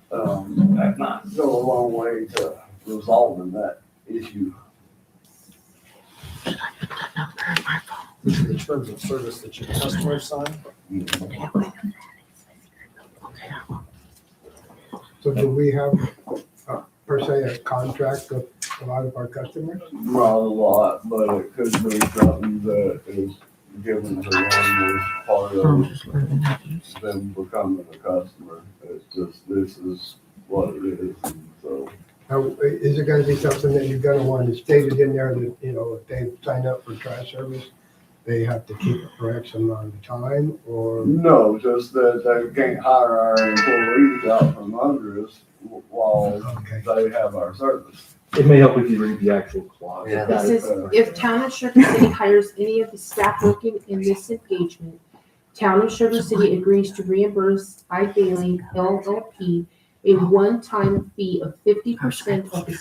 That might go a long way to resolving that issue. These are the terms of service that your customers sign. So do we have, per se, a contract with a lot of our customers? Not a lot, but it could be something that is given to them as part of them becoming a customer. It's just, this is what it is, and so. Now, is it gonna be something that you're gonna want to state it in there that, you know, if they sign up for trash service, they have to keep it for X amount of time, or? No, just that they can't hire our employees out from under us while Okay. they have our service. It may help if you read the actual clause. Yeah. That This is- is, if Town of Sugar City hires any of the staff working in this engagement, Town of Sugar City agrees to reimburse I Bailey LLP a one-time fee of 50% of the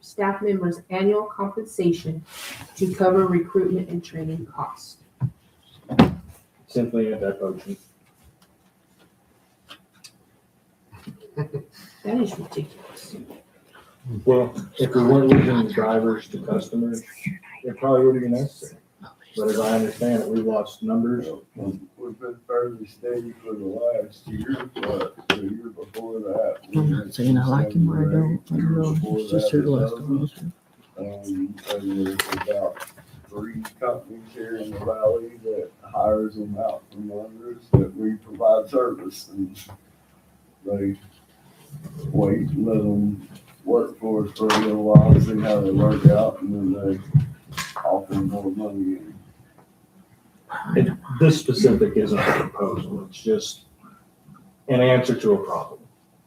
staff member's annual compensation to cover recruitment and training costs. Simply anti-poaching. That is ridiculous. Well, if we weren't losing drivers to customers, it probably wouldn't be necessary. But as I understand it, we've lost numbers. We've been fairly steady for the last year, but the year before that. I'm not saying I like him or I don't. I don't know. It's just here the last time I was here. And there's about 3 companies here in the valley that hires them out from under us that we provide service, and they wait, let them work for us for a little while, see how they work out, and then they offer more money. This specific isn't a proposal, it's just an answer to a problem.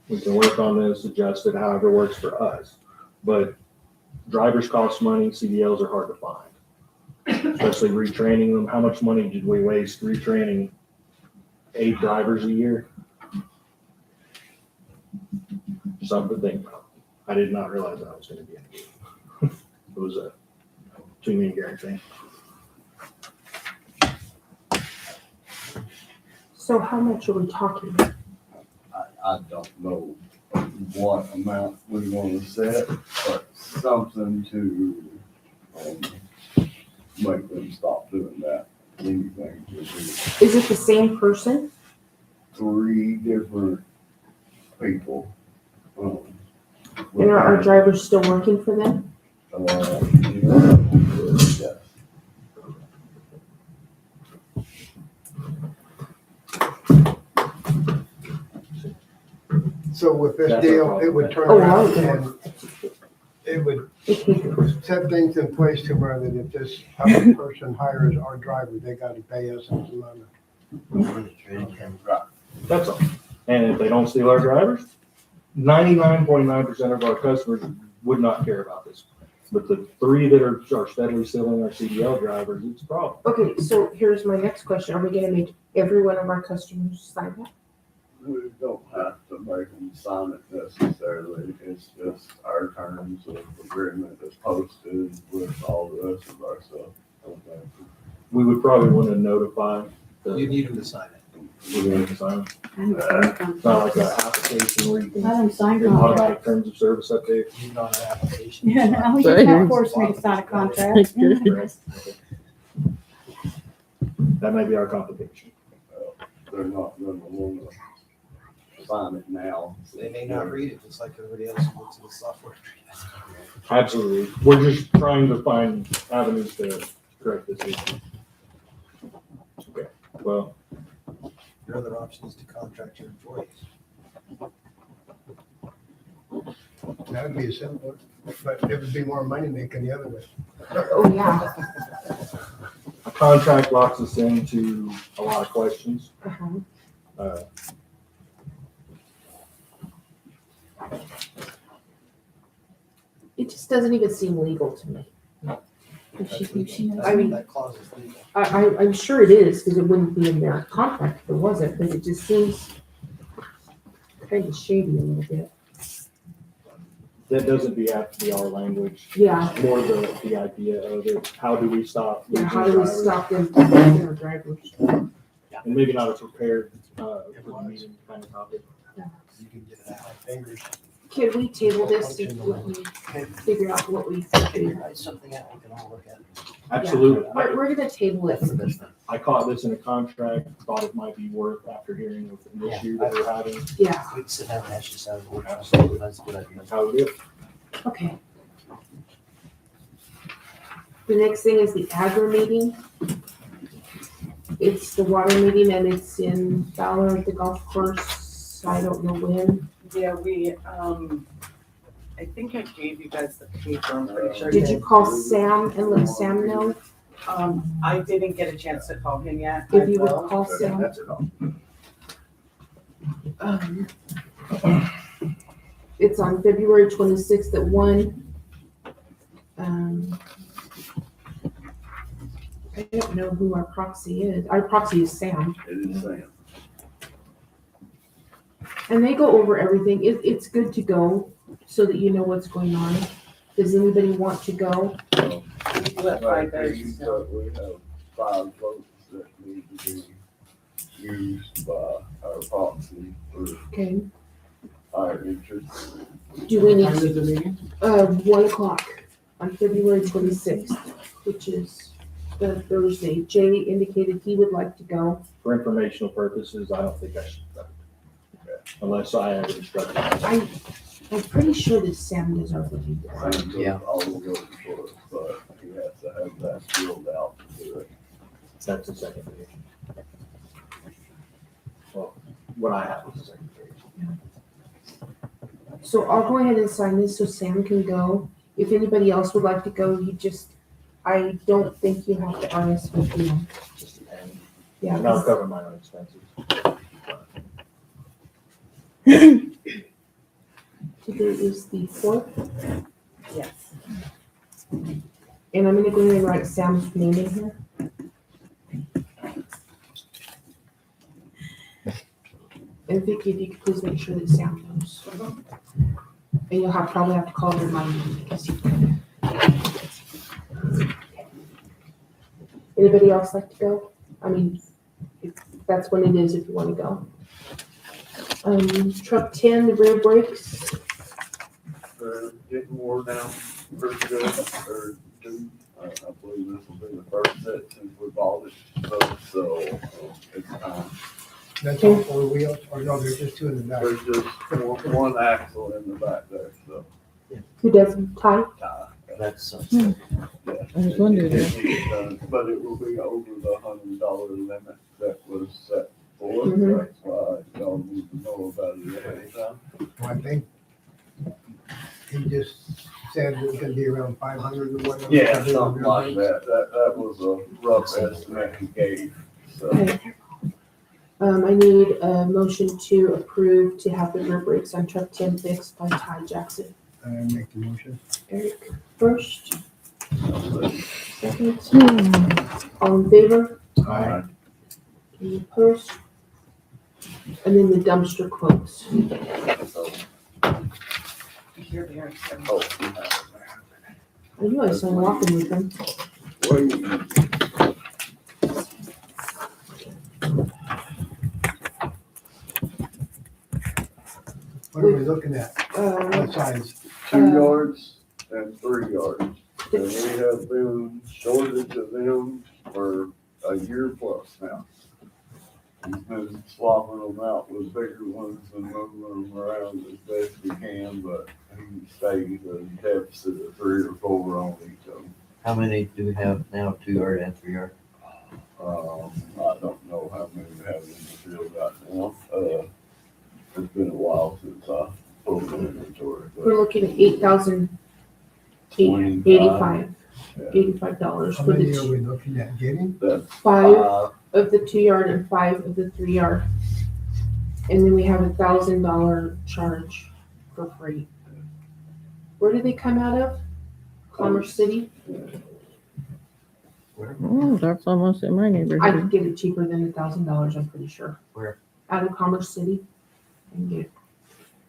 We can work on this, adjust it however works for us. But drivers cost money, CDLs are hard to find, especially retraining them. How much money did we waste retraining 8 drivers a year? Something to think about. I did not realize that was going to be in the game. It was a between me and Gary thing. So how much are we talking? I don't know what amount we're gonna set, but something to, make them stop doing that. Anything to do. Is it the same person? 3 different people. And are our drivers still working for them? Yes. So with this That's deal, our it would turn Oh, around okay. and it would Okay. set things in place to where that if this other person hires our driver, they gotta pay us X amount of. That's all. And if they don't steal our drivers, 99.9% of our customers would not care about this. But the 3 that are steadily stealing our CDL drivers, it's a problem. Okay, so here's my next question. Are we gonna make every one of our customers sign that? We don't have to make them sign it necessarily, it's just our terms of agreement that's posted with all the rest of our stuff. Okay. We would probably want to notify You the, need them to sign it. we want to sign. It's not like an application where you can Let them sign automatic terms of service update. You need on an application. Yeah, no, you can't force me to sign a contract. That may be our complication. They're not gonna wanna sign it now. They may not read it, just like everybody else who looks at the software. Absolutely. We're just trying to find avenues to correct this issue. Okay, well, Your other option is to contract your employees. That would be a simple, but it would be more money making the other way. Oh, yeah. a contract locks us into a lot of questions. Uh-huh. Uh, It just doesn't even seem legal to me. I mean, that clause is legal. I'm sure it is, because it wouldn't be in their contract if it wasn't, but it just seems kind of shady a little bit. That doesn't be our language. Yeah, It's more the idea of it. How do we stop? yeah, how losing do we drivers? stop them from using our drivers? And maybe not a prepared, for the meeting kind of topic. You can get it out. Fingers. Can we table this and let me figure out what we can do? Write something out we can all look at. Absolutely. We're gonna table it. I caught this in a contract, thought it might be worth after hearing with an issue that we're having. Yeah, We can sit down and hash this out. Absolutely. That's a good idea. That's how it is. okay. The next thing is the agri meeting. It's the water meeting and it's in Fowler at the golf course. I don't know when. Yeah, I think I gave you guys the paper, I'm pretty sure. I Did you call Sam and let Sam know? I didn't get a chance to call him yet. If I you would will. call Sam. That's it all. It's on February 26th at 1. I don't know who our proxy is. Our proxy is Sam. It is Sam. And they go over everything. It's good to go so that you know what's going on. Does anybody want to go? Let Right, 5:30 know. we have 5 votes that need to be used by our proxy for Okay. our interest. Do we need Time is the meeting? 1 o'clock on February 26th, which is the Thursday. Jay indicated he would like to go. For informational purposes, I don't think I should vote. Unless I have instructions. I'm pretty sure that Sam does our voting. Sam does all the work for us, but he has to have that filled out to do it. That's the second page. Well, what I have is the second page. So I'll go ahead and sign this so Sam can go. If anybody else would like to go, I don't think you have to RSVP. Yeah. And I'll cover my own expenses. Today is the 4th, Yes. and I'm gonna go ahead and write Sam's name in here. And Vicki, if you could please make sure that Sam knows. And you'll probably have to call her remind me because Anybody else like to go? I mean, that's when it is if you wanna go. Truck 10, the rear brakes. They're getting worn down pretty good. They're due. I believe this will be the first set since we bought it. So it's time. That's all four wheels, or no, they're just two in the back. There's just one axle in the back there, so. Who does tie? That's, Yeah. I was wondering. It needs done, but it will be over the $100 limit that was set for us. Mhm. That's why y'all need to know about it ahead of time. I think he just said it was gonna be around 500 or whatever. Yeah, something like that. That was a rough estimate he gave, so. Okay. I need a motion to approve to have the rear brakes on truck 10 fixed by Ty Jackson. I make the motion. Eric first, second. All in favor? Alright. Any opposed? And then the dumpster quotes. Here we are. Oh, you have it I knew I saw walking with them. there. What are we looking at? What size? 2 yards and 3 yards. And we have been shortage of them for a year plus now. We've been swapping them out with bigger ones and moving them around as best we can, but he stays a deficit of 3 or 4 on each of them. How many do we have now, 2 yard and 3 yard? I don't know how many we have in the field right now. It's been a while since I pulled the inventory, We're but looking at $8,085. $85 How for many the are we looking at getting? that's 5 of the 2 yard and 5 of the 3 yard. And then we have $1,000 charge for freight. Where do they come out of? Commerce City? Oh, that's almost in my I neighborhood. could get it cheaper than $1,000, I'm pretty sure. Where? Out of Commerce City.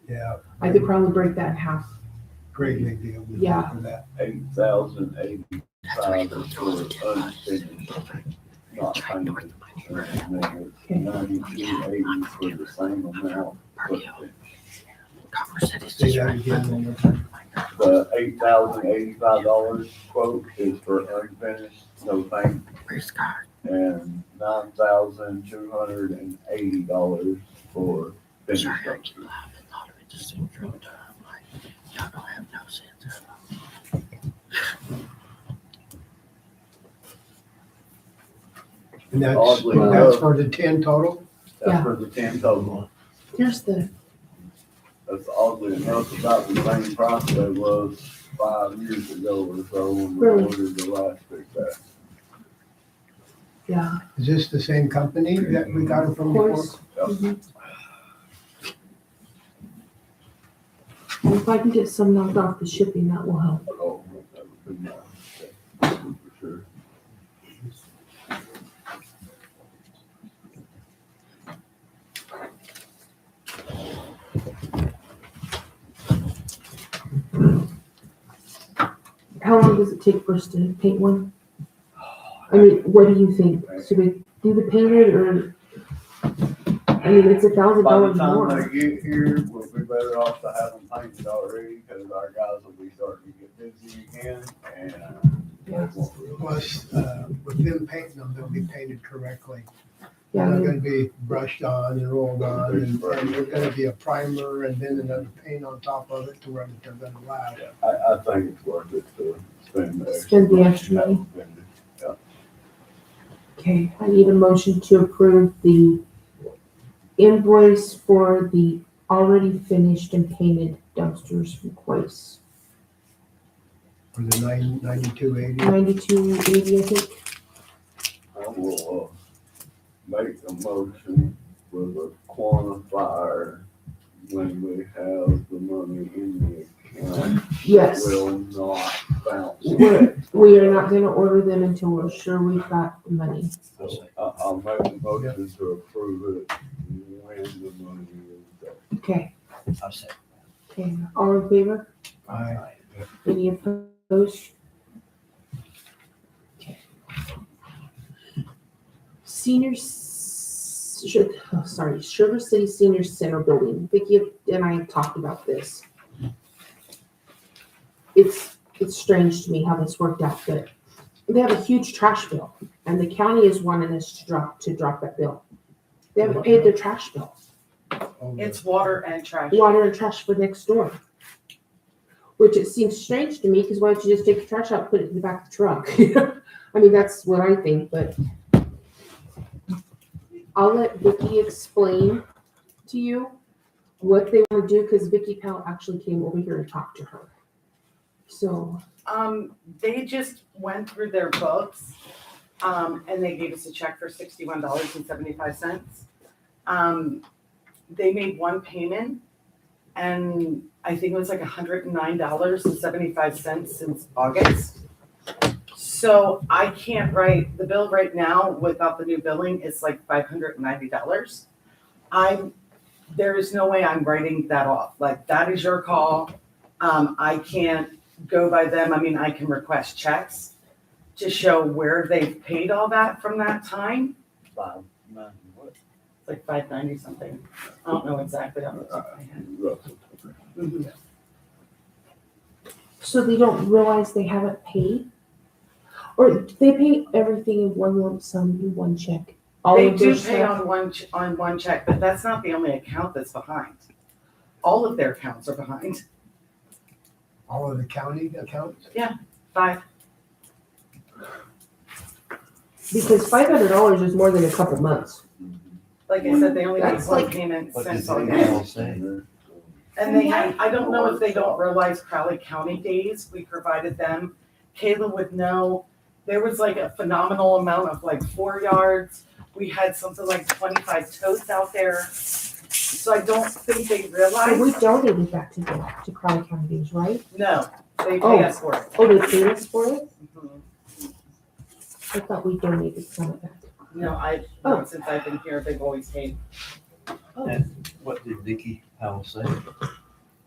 Yeah. I could probably break that in half. Great big deal. We Yeah. for that. 8,085 is for unfinished, not painted. And then it's 92.80 for the same amount, but finished. Say that again one more time. The $8,085 quote is for unfinished, no paint. And $9,280 for finished dumpsters. And Oddly that's enough, for the 10 total? that's for the 10 total. Here's the, That's oddly enough about the same price that was 5 years ago or so when we Really? ordered the last big batch. yeah, Is this the same company that we got it of from before? course. Mhm. And if I can get some knocked off the shipping, that will help. Oh, that would be nice. Okay, for sure. How long does it take for us to paint one? I mean, what do you think? Should we do the painted or? I mean, it's $1,000 By the time more. they get here, we'll be better off to have them painted already, because our guys will be starting to get busy again, and they won't really. Plus, with them painting them, they'll be painted correctly. Yeah, They're I not mean, gonna be brushed on and rolled on, and there's gonna be a primer and then another paint on top of it to where they're gonna last. I think it's worth it to spend the extra. Spend the extra money. Spend it. Yeah. okay, I need a motion to approve the invoice for the already finished and painted dumpsters from Quace. For the 9280. 9280, I think. I will, make a motion with a quantifier when we have the money in the account. Yes. Will not bounce. We are not gonna order them until we're sure we've got the money. I'll make a motion to approve it when the money is there. Okay, I'll say. okay, all in favor? Aye. Any opposed? Okay. Sugar City Senior Center Building. Vicki and I have talked about this. It's strange to me how this worked out, but they have a huge trash bill, and the county is wanting us to drop that bill. They haven't paid their trash bill. It's water and trash. Water and trash for next door. Which it seems strange to me, because why don't you just take the trash out, put it in the back of the truck? I mean, that's what I think, but I'll let Vicki explain to you what they want to do, because Vicki Powell actually came over here and talked to her. So, They just went through their books, and they gave us a check for $61.75. They made one payment, and I think it was like $109.75 since August. So I can't write, the bill right now without the new billing is like $590. There is no way I'm writing that off. Like, that is your call. I can't go by them. I mean, I can request checks to show where they've paid all that from that time. It's like $590 something. I don't know exactly off the top of my head. Mhm. so they don't realize they haven't paid? Or they pay everything in one lump sum in one check? All They of their do pay stuff? on one check, but that's not the only account that's behind. All of their accounts are behind. All of the county accounts? 5. Because $500 is more than a couple months. Like I said, they only made That's one like- payment What since did the August. email say? And they had, I don't know if they don't realize Crowley County days, we provided them. Kayla would know, there was like a phenomenal amount of like 4 yards. We had something like 25 totes out there. So I don't think they So we realized, donated that to Crowley County Days, right? no, they Oh. pay us for it. Oh, they paid us for it? Mhm. I thought we donated some of that. No, Oh. since I've been here, they've always paid. What did Vicki Powell say?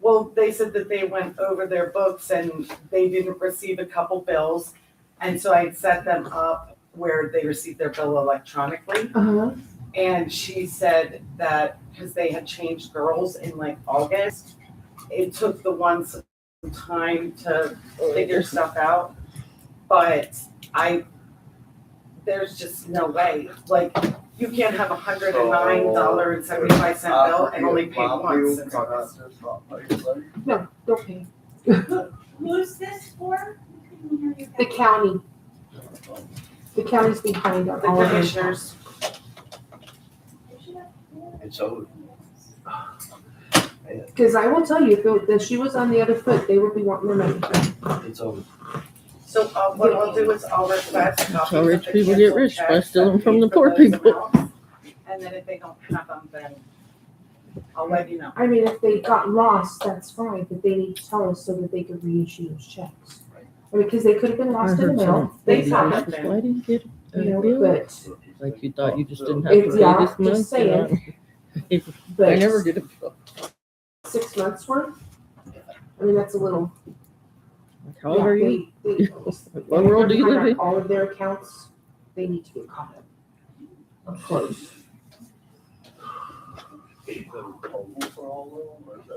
Well, they said that they went over their books and they didn't receive a couple bills. And so I set them up where they received their bill electronically. Uh-huh. And she said that because they had changed girls in like August, it took the ones some time to figure stuff out. But there's just no way, like, you can't have $109.75 bill and only pay once since August. No, don't pay. Who's this for? The county. The county's behind on The all of their commissioners, It's over. Because I will tell you, if the shoe was on the other foot, they would be wanting their money. It's over. so what I'll do is I'll request copies That's how of rich the people get canceled rich, by checks stealing that from paid the for poor those people. amounts. And then if they don't have them, then I'll let you know. I mean, if they got lost, that's fine, but they need to tell us so that they could reissue those checks. I mean, because they could have been I lost in the heard mail, some They lady thought just that was, why didn't you get a you know, bill? but, Like you thought you just didn't have It's- to yeah, pay this month? just saying. I but never get a bill. 6 months worth? I mean, that's a little. How old are you? What And if world do you they're live behind in? on all of their accounts, they need to get caught up. Up close.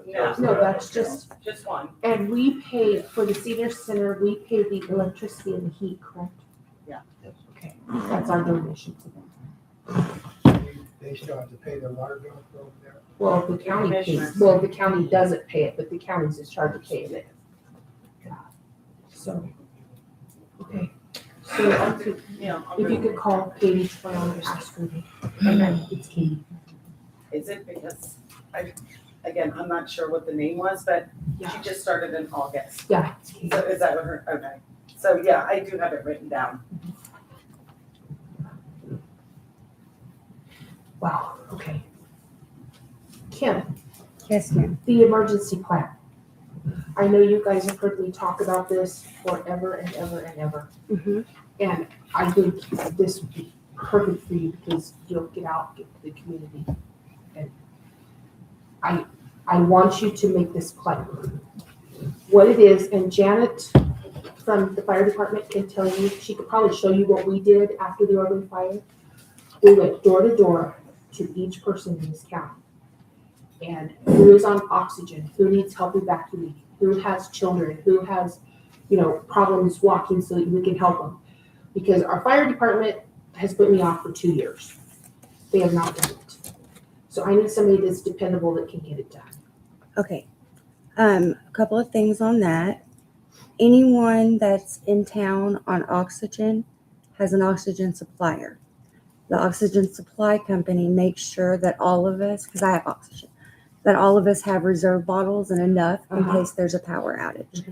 No, that's just, one. and we pay, for the senior center, we pay the electricity and the heat, correct? Yeah. Okay, that's our donation to them. They still have to pay their water bill over there. Well, the county pays, Commissioners. well, the county doesn't pay it, but the county's in charge of paying it. So, okay. So if you could call Katie tomorrow and ask her, and then it's Katie. Is it because again, I'm not sure what the name was, but Yeah. she just started in August. Yeah. So is that what her, okay. So yeah, I do have it written down. Wow, okay. Kim, Yes, ma'am. the emergency plan. I know you guys have heard me talk about this forever and ever and ever. Mhm. And I think this would be perfect for you because you'll get out, get to the community. And I want you to make this plan. What it is, and Janet from the fire department can tell you, she could probably show you what we did after the Oregon fire. We went door to door to each person in this county. And who is on oxygen, who needs help evacuating, who has children, who has, problems walking so that we can help them. Because our fire department has put me off for 2 years. They have not done it. So I need somebody that's dependable that can get it done. Okay. A couple of things on that. Anyone that's in town on oxygen has an oxygen supplier. The oxygen supply company makes sure that all of us, because I have oxygen, that all of us have reserve bottles and enough in case there's a power outage.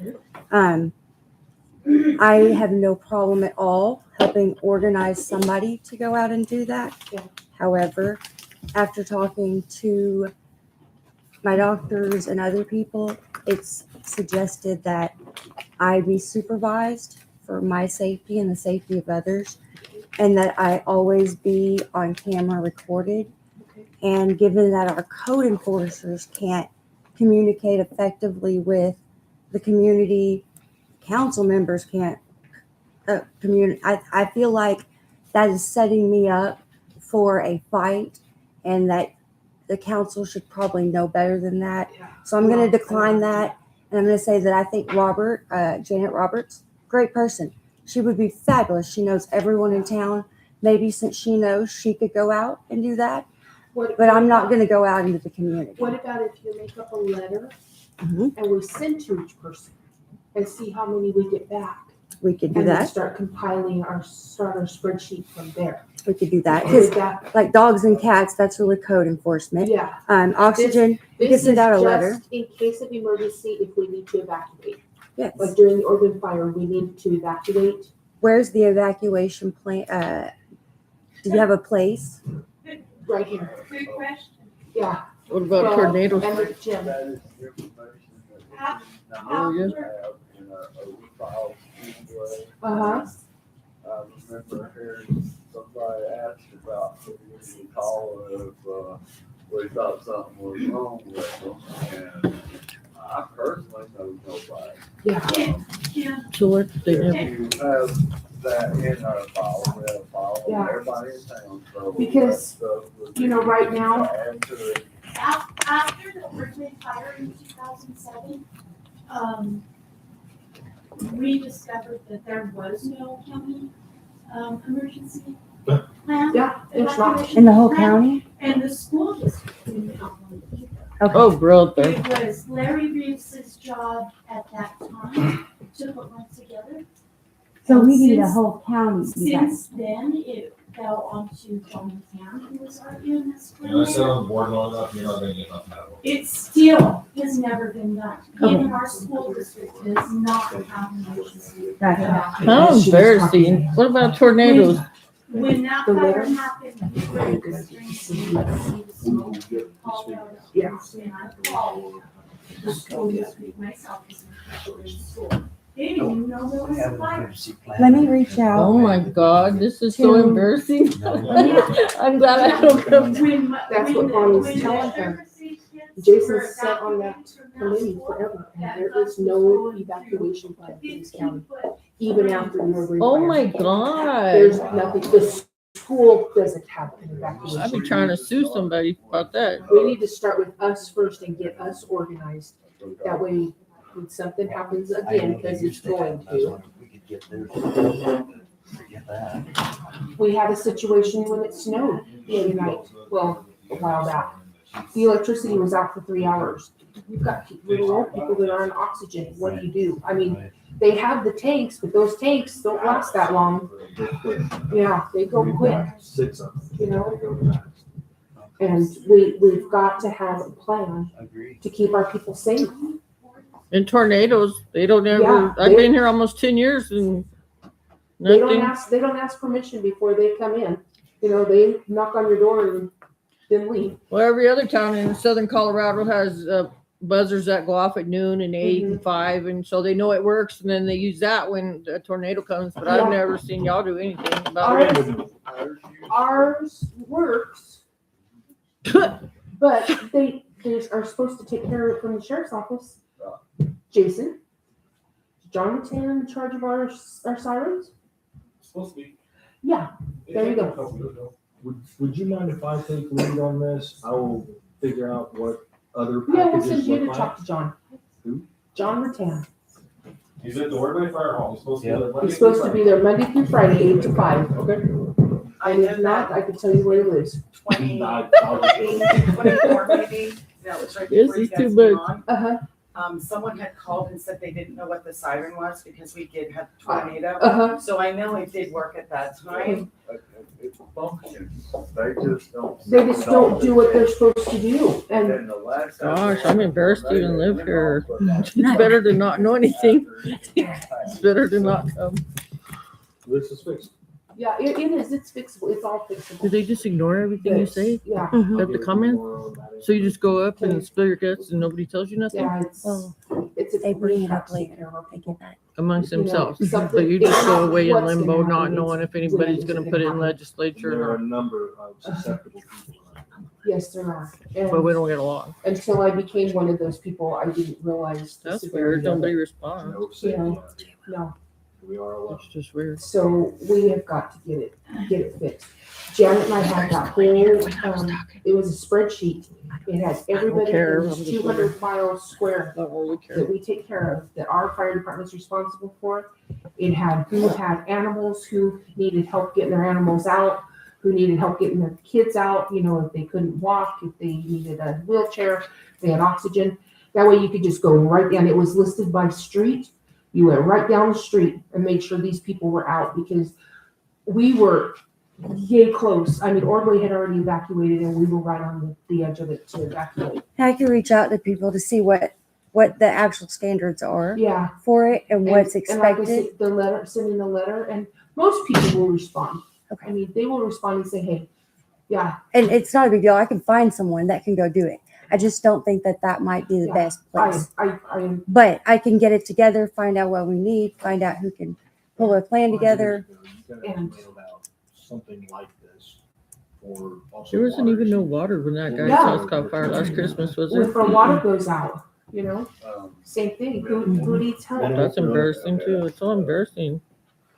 I have no problem at all helping organize somebody to go out and do that. Yeah. However, after talking to my doctors and other people, it's suggested that I be supervised for my safety and the safety of others, and that I always be on camera recorded. Okay. And given that our code enforcers can't communicate effectively with the community, council members can't communicate. I feel like that is setting me up for a fight, and that the council should probably know better than that. Yeah. So I'm going to decline that, and I'm going to say that I think Janet Roberts, great person. She would be fabulous. She knows everyone in town. Maybe since she knows, she could go out and do that. But I'm not going to go out into the community. What about if you make up a letter Mhm. and we send to each person and see how many we get back? We could do And then that. start compiling our spreadsheet from there. We could do that. Would Because that- like dogs and cats, that's really code enforcement. Yeah. Oxygen, we could This is send out a letter. just in case of emergency if we need to evacuate. Yes. Like during the Oregon fire, we need to evacuate. Where's the evacuation plan? Do you have a place? Right here. Good question. Yeah. What about Well, tornadoes? And the gym. That is information that Oh, yeah. we have in a file anyway. Uh-huh. I remember hearing somebody asked about if we could call if we thought something was wrong with them, and I personally know nobody. Yeah. Sure, they never. You have that in our file, we have a file on Yeah. everybody in town, so. Because, that stuff would you know, be right now- add to it. After the Oregon fire in 2007, we discovered that there was no county, emergency plan. Yeah, it's not. evacuation In the whole plan, county? And the school district didn't have one either. Okay. Oh, brother. It was Larry Reeves's job at that time to put one together. So we need a Since- whole county. You guys. Since then, it fell onto John McCann, who was our EMS You know, I sit coordinator. on the board long enough, you're not gonna get nothing out of it. It still has never been done. Okay. Even our school district does not have an emergency. Gotcha. evacuation. How embarrassing. What about tornadoes? When that The fire litter? happened, we were experiencing the smoke. Called out. Yeah. And I called the school district myself as a school. They didn't even know there was a fire. Let me reach out. Oh my God, this is so To- embarrassing. I'm glad I don't come. That's what Bonnie's telling her. Jason's sat on that committee forever, and there is no evacuation plan for this county, even after the Oregon Oh fire. my God. There's nothing, the school doesn't have an evacuation. I'd be trying to sue somebody about that. We need to start with us first and get us organized. That way, when something happens again, because it's going to. We could get there. Forget that. We had a situation when it snowed the other night, well, a while back. The electricity was out for 3 hours. You've got little old people that are on oxygen. What do you do? I mean, they have the tanks, but those tanks don't last that long. Yeah, they go quick, Six of them. you know? And we've got to have a plan Agree. to keep our people safe. And tornadoes, they don't ever, Yeah, I've been here almost 10 years and They don't nothing. they don't ask permission before they come in. You know, they knock on your door and then leave. Well, every other town in southern Colorado has buzzers that go off at noon and 8 and 5, and so they know it works, and then they use that when a tornado comes. But I've never seen y'all do anything about it. Ours works, but they are supposed to take care of it from the sheriff's office. Jason, John Matan in charge of our sirens? Supposed to be. Yeah, there you go. Would you mind if I take lead on this? I will figure out what other Yeah, we'll send packages you to look like. talk to John. Who? John Matan. He's at the Ordway Fire Hall. He's supposed to be there. He's supposed to be there Monday through Friday, 8 to 5. Okay. And if not, I can tell you where he lives. 24 maybe. No, it's right This before you is guys too came big. on. Someone had called and said they didn't know what the siren was because we did have tornado. So I know it did work at that time. It functions. They just don't. They just don't do what they're supposed to do. And then the last time Gosh, I'm embarrassed to even live here. It's better to not know anything. It's better to not come. This is fixed. yeah, it is. It's fixable. It's all fixable. Do they just ignore everything you say? Yeah, At the comment? So you just go up and spill your guts and nobody tells you nothing? yeah, it's a They bring it up we have to take later. care of They get that. Amongst You know, themselves. something- But you just it's go not away in what's limbo, gonna not happen, knowing it's if anybody's when gonna it's put it in happen. legislature. There are or- a number of susceptible people. Yes, there are. But we And don't get along. until I became one of those people, I didn't realize the That's severity weird. of Nobody it. responds. No safety. Yeah. No, We are allowed. It's just weird. so we have got to get it fixed. Janet and I had that whole, it was a spreadsheet. It had everybody care. in I'm this just 200 mile square I don't really care. that we take care of, that our fire department's responsible for. It had who had animals, who needed help getting their animals out, who needed help getting their kids out, you know, if they couldn't walk, if they needed a wheelchair, if they had oxygen. That way you could just go right down. It was listed by street. You went right down the street and made sure these people were out because we were yay close. I mean, Ordway had already evacuated and we were right on the edge of it to evacuate. I can reach out to people to see what the actual standards are Yeah. for it and what's And like I expected. said, the letter, sending the letter, and most people will respond. Okay. I mean, they will respond and say, hey, yeah, And it's not a big deal. I can find someone that can go do it. I just don't think that might be the Yeah, best place. I am, But I can get it together, find out what we need, find out who can pull a plan together. And- Something like this for also. There wasn't even no water. water when that guy's Yeah. house caught fire last Christmas, was if there? our water goes out, you know, Um, same thing. Who needs help? That's embarrassing too. It's so embarrassing.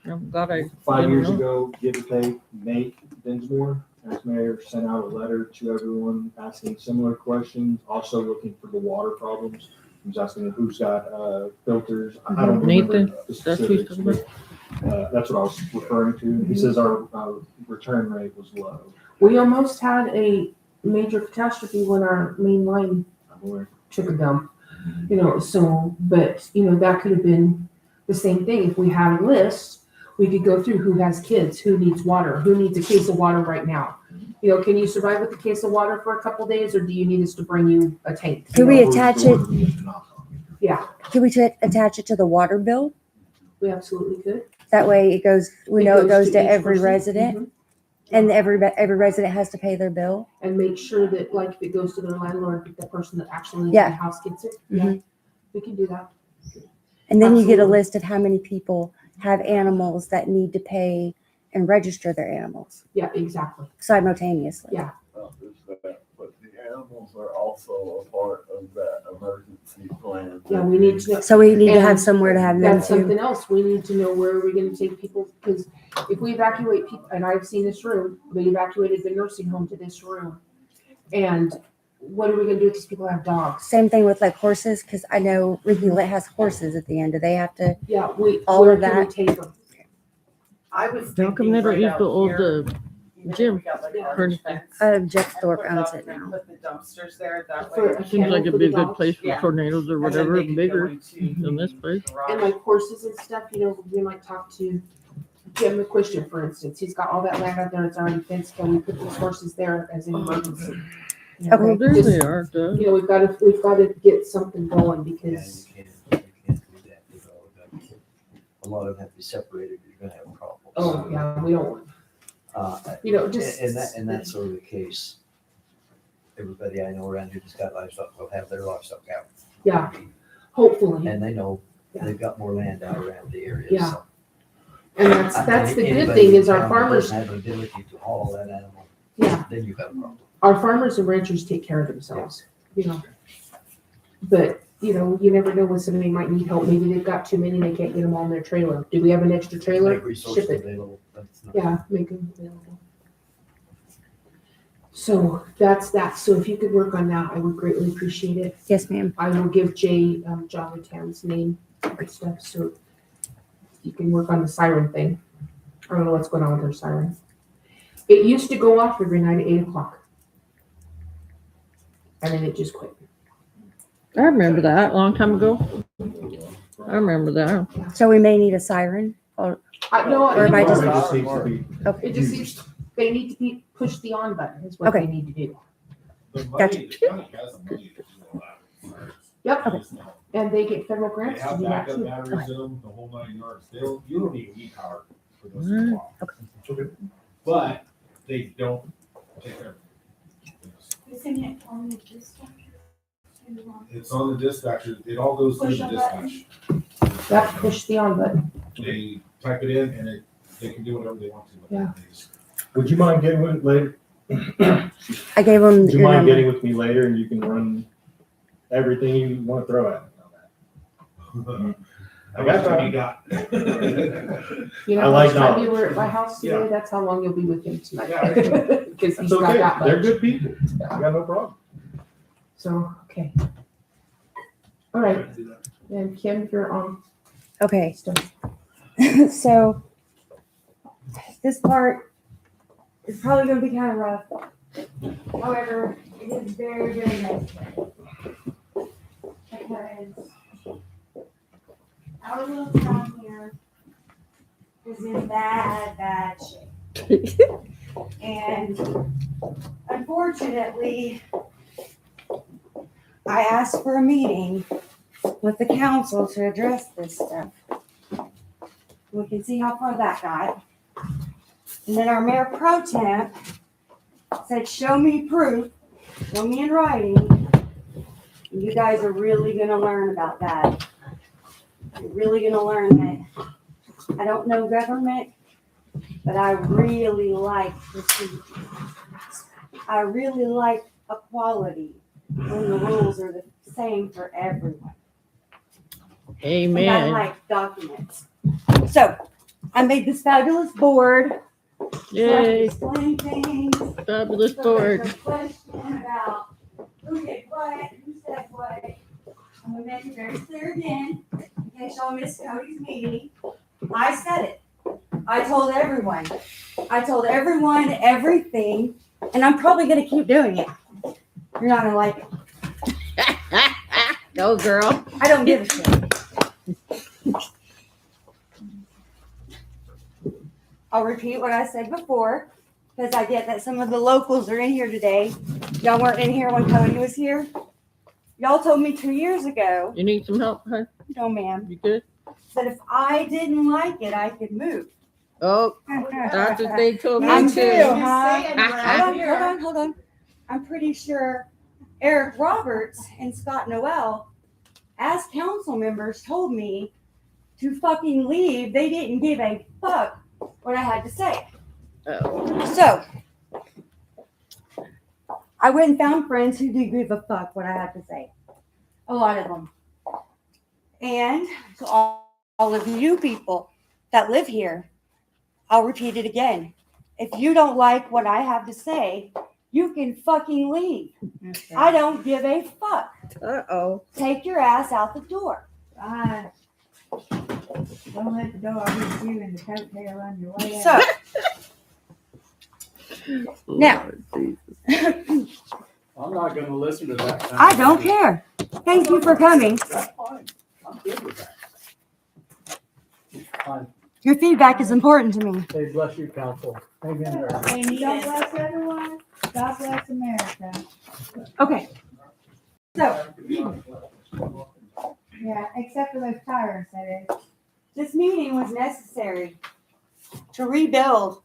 I'm glad I 5 didn't years know. ago, give or take, Nate Dinsmore, as mayor, sent out a letter to everyone asking similar questions, also looking for the water problems. He was asking who's got filters. I don't remember Nathan, the that's who he's specifics, talking but that's what I was referring to. He says our return rate was low. We almost had a major catastrophe when our main line I'm aware. took a dump, you know, so, but, you know, that could have been the same thing. If we had a list, we could go through who has kids, who needs water, who needs a case of water right now. You know, can you survive with a case of water for a couple days, or do you need us to bring you a tank? Can we attach it? Yeah, Can we attach it to the water bill? we absolutely could. That way it goes, we know it goes to each every person. resident Mhm. and every resident has to pay their bill. And make sure that, like, if it goes to their landlord, the person that actually lives in Yeah. the house gets it. Yeah, Mhm. we can do that. And then you get a Absolutely. list of how many people have animals that need to pay and register their animals Yeah, exactly. simultaneously. Yeah. not just that, but the animals are also a part of that emergency plan. Yeah, we need to know. So we need to have And somewhere to have them That's too. something else. We need to know where are we gonna take people, because if we evacuate people, and I've seen this room, we evacuated the nursing home to this room. And what are we gonna do if these people have dogs? Same thing with like horses, because I know Ricky Lit has horses at the end. Do they have to? Yeah, All where of can we that. take them? I was How thinking come they don't right use out the old here, even if gym we got, like, a for large anything? fence Jeff and Thorpe put owns up it and now. Put the dumpsters there, that For way. a Seems kennel like for it'd be a the good dogs? place for Yeah. tornadoes or And then whatever, they could go bigger into than this place. the garage. And like horses and stuff, you know, we might talk to Jim McQuistion, for instance, he's got all that land out there, it's already fenced, can we put these horses there as an emergency? You know, Oh, there just- they are, Doug. You know, we've gotta get something going Yeah, because, you can't do that, you know, a lot of them have to be separated, you're gonna have problems. oh, yeah, we don't want, you know, just. And that's sort of the case. Everybody I know around here that's got livestock will have their livestock out. Yeah. Hopefully, And they know Yeah. they've got more land out around the area, Yeah. so. and that's the good Anybody thing is in our town that farmers, doesn't have an ability to haul that animal, yeah, then you've got a problem. our farmers and ranchers take care of themselves, you know. But, you know, you never know when somebody might need help, maybe they've got too many, they can't get them on their trailer, do we have an extra trailer? Make resources Ship it, available, that's not. yeah, make them available. So that's that, so if you could work on that, I would greatly appreciate it. Yes, ma'am. I will give Jay, John Tam's name and stuff, so you can work on the siren thing. I don't know what's going on with her siren. It used to go off every night at 8 o'clock. And then it just quit. I remember that a long time ago. I remember that. So we may need a siren. Or No, Or if I just- Just needs to be it just seems, they need to be, push the on button is what Okay. they need to do. The Gotcha. money, the county has the money to do all that. Yep, They just know. and they get federal They grants to have do that backup too. batteries in them, the whole 9 yards. You don't even need power for those to Mm. go off. But they don't take care of it. Isn't it on the dispatcher? It's on the dispatcher. It all goes through Push the a button. dispatch. Yep, push the on button. They type it in and they can do whatever they want to. with it. Yeah. They just- Would you mind getting with later? I gave them Would you your mind number. getting with me later and you can run everything you want to throw at me on that? I got what you got. You I know, like last time knowledge. you were at my house today, Yeah. that's how long you'll be with him tonight. Yeah. Because he's That's got okay. that They're much. good people. I got no problem. So, okay. All right, and Kim, you're on Okay, stuff. so this part is probably gonna be kind of rough. However, it is very, very necessary. Because our little town here is in bad shape. And unfortunately, I asked for a meeting with the council to address this stuff. We can see how far that got. And then our mayor pro temp said, show me proof, show me in writing. And you guys are really gonna learn about that. You're really gonna learn that I don't know government, but I really like procedure. I really like equality when the rules are the same for everyone. And I Amen. like documents. So I made this fabulous board. So I can Yay. explain things. Fabulous So board. there's no question about who did what, who said what. I'm gonna make it very clear again, in case y'all missed Cody's meeting. I said it. I told everyone. I told everyone everything, and I'm probably gonna keep doing it. You're not gonna like it. Go, girl. I don't give a shit. I'll repeat what I said before, because I get that some of the locals are in here today. Y'all weren't in here when Cody was here. Y'all told me 2 years ago, You need some help, huh? no ma'am, You good? that if I didn't like it, I could move. Oh, that's what they told Me me too, too. huh? Hold on. I'm pretty sure Eric Roberts and Scott Noel, as council members, told me to fucking leave. They didn't give a fuck what I had to say. Oh. So, I went and found friends who do give a fuck what I had to say. A lot of them. And to all of you people that live here, I'll repeat it again. If you don't like what I have to say, you can fucking leave. Okay. I don't give a fuck. Uh-oh. Take your ass out the door. Bye. Don't let the dog hit you in the coattail on your way So, out. now, I'm not gonna listen to that. kind I of don't thing. care. Thank you for coming. That's fine. I'm good with that. Fine. Your feedback is important to me. Say bless you, council. Hang in there. God bless everyone. God bless America. Okay. So, Yeah, except for those tyrants, that is. this meeting was necessary to rebuild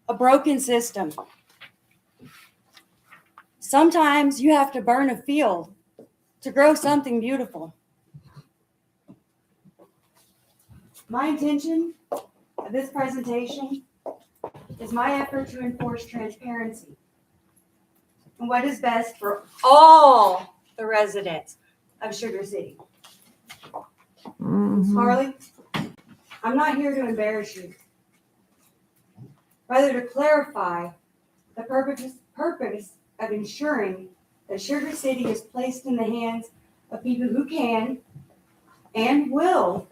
a broken system. Sometimes you have to burn a field to grow something beautiful. My intention of this presentation is my effort to enforce transparency and what is best for all the residents of Sugar City. Harley, I'm not here to embarrass you, rather to clarify the purpose of ensuring that Sugar City is placed in the hands of people who can and will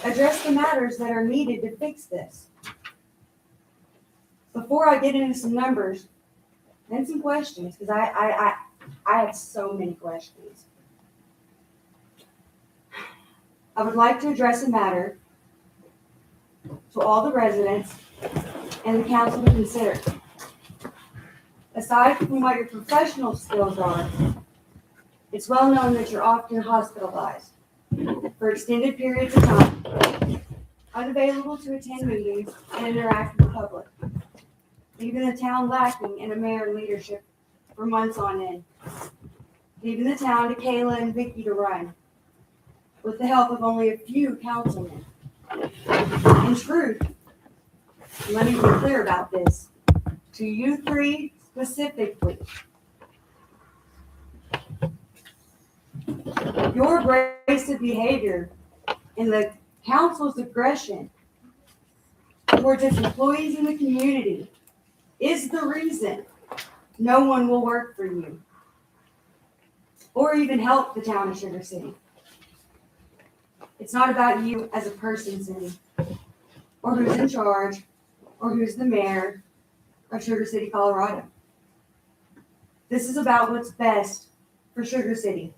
address the matters that are needed to fix this. Before I get into some numbers and some questions, because I have so many questions, I would like to address a matter to all the residents and the council to consider. Aside from what your professional skills are, it's well known that you're often hospitalized for extended periods of time, unavailable to attend meetings and interact with the public, leaving the town lacking in a mayor and leadership for months on end, leaving the town to Kayla and Vicky to run, with the help of only a few councilmen. In truth, let me be clear about this, to you three specifically, your abrasive behavior and the council's aggression towards its employees in the community is the reason no one will work for you or even help the town of Sugar City. It's not about you as a person, Cindy, or who's in charge, or who's the mayor of Sugar City, Colorado. This is about what's best for Sugar City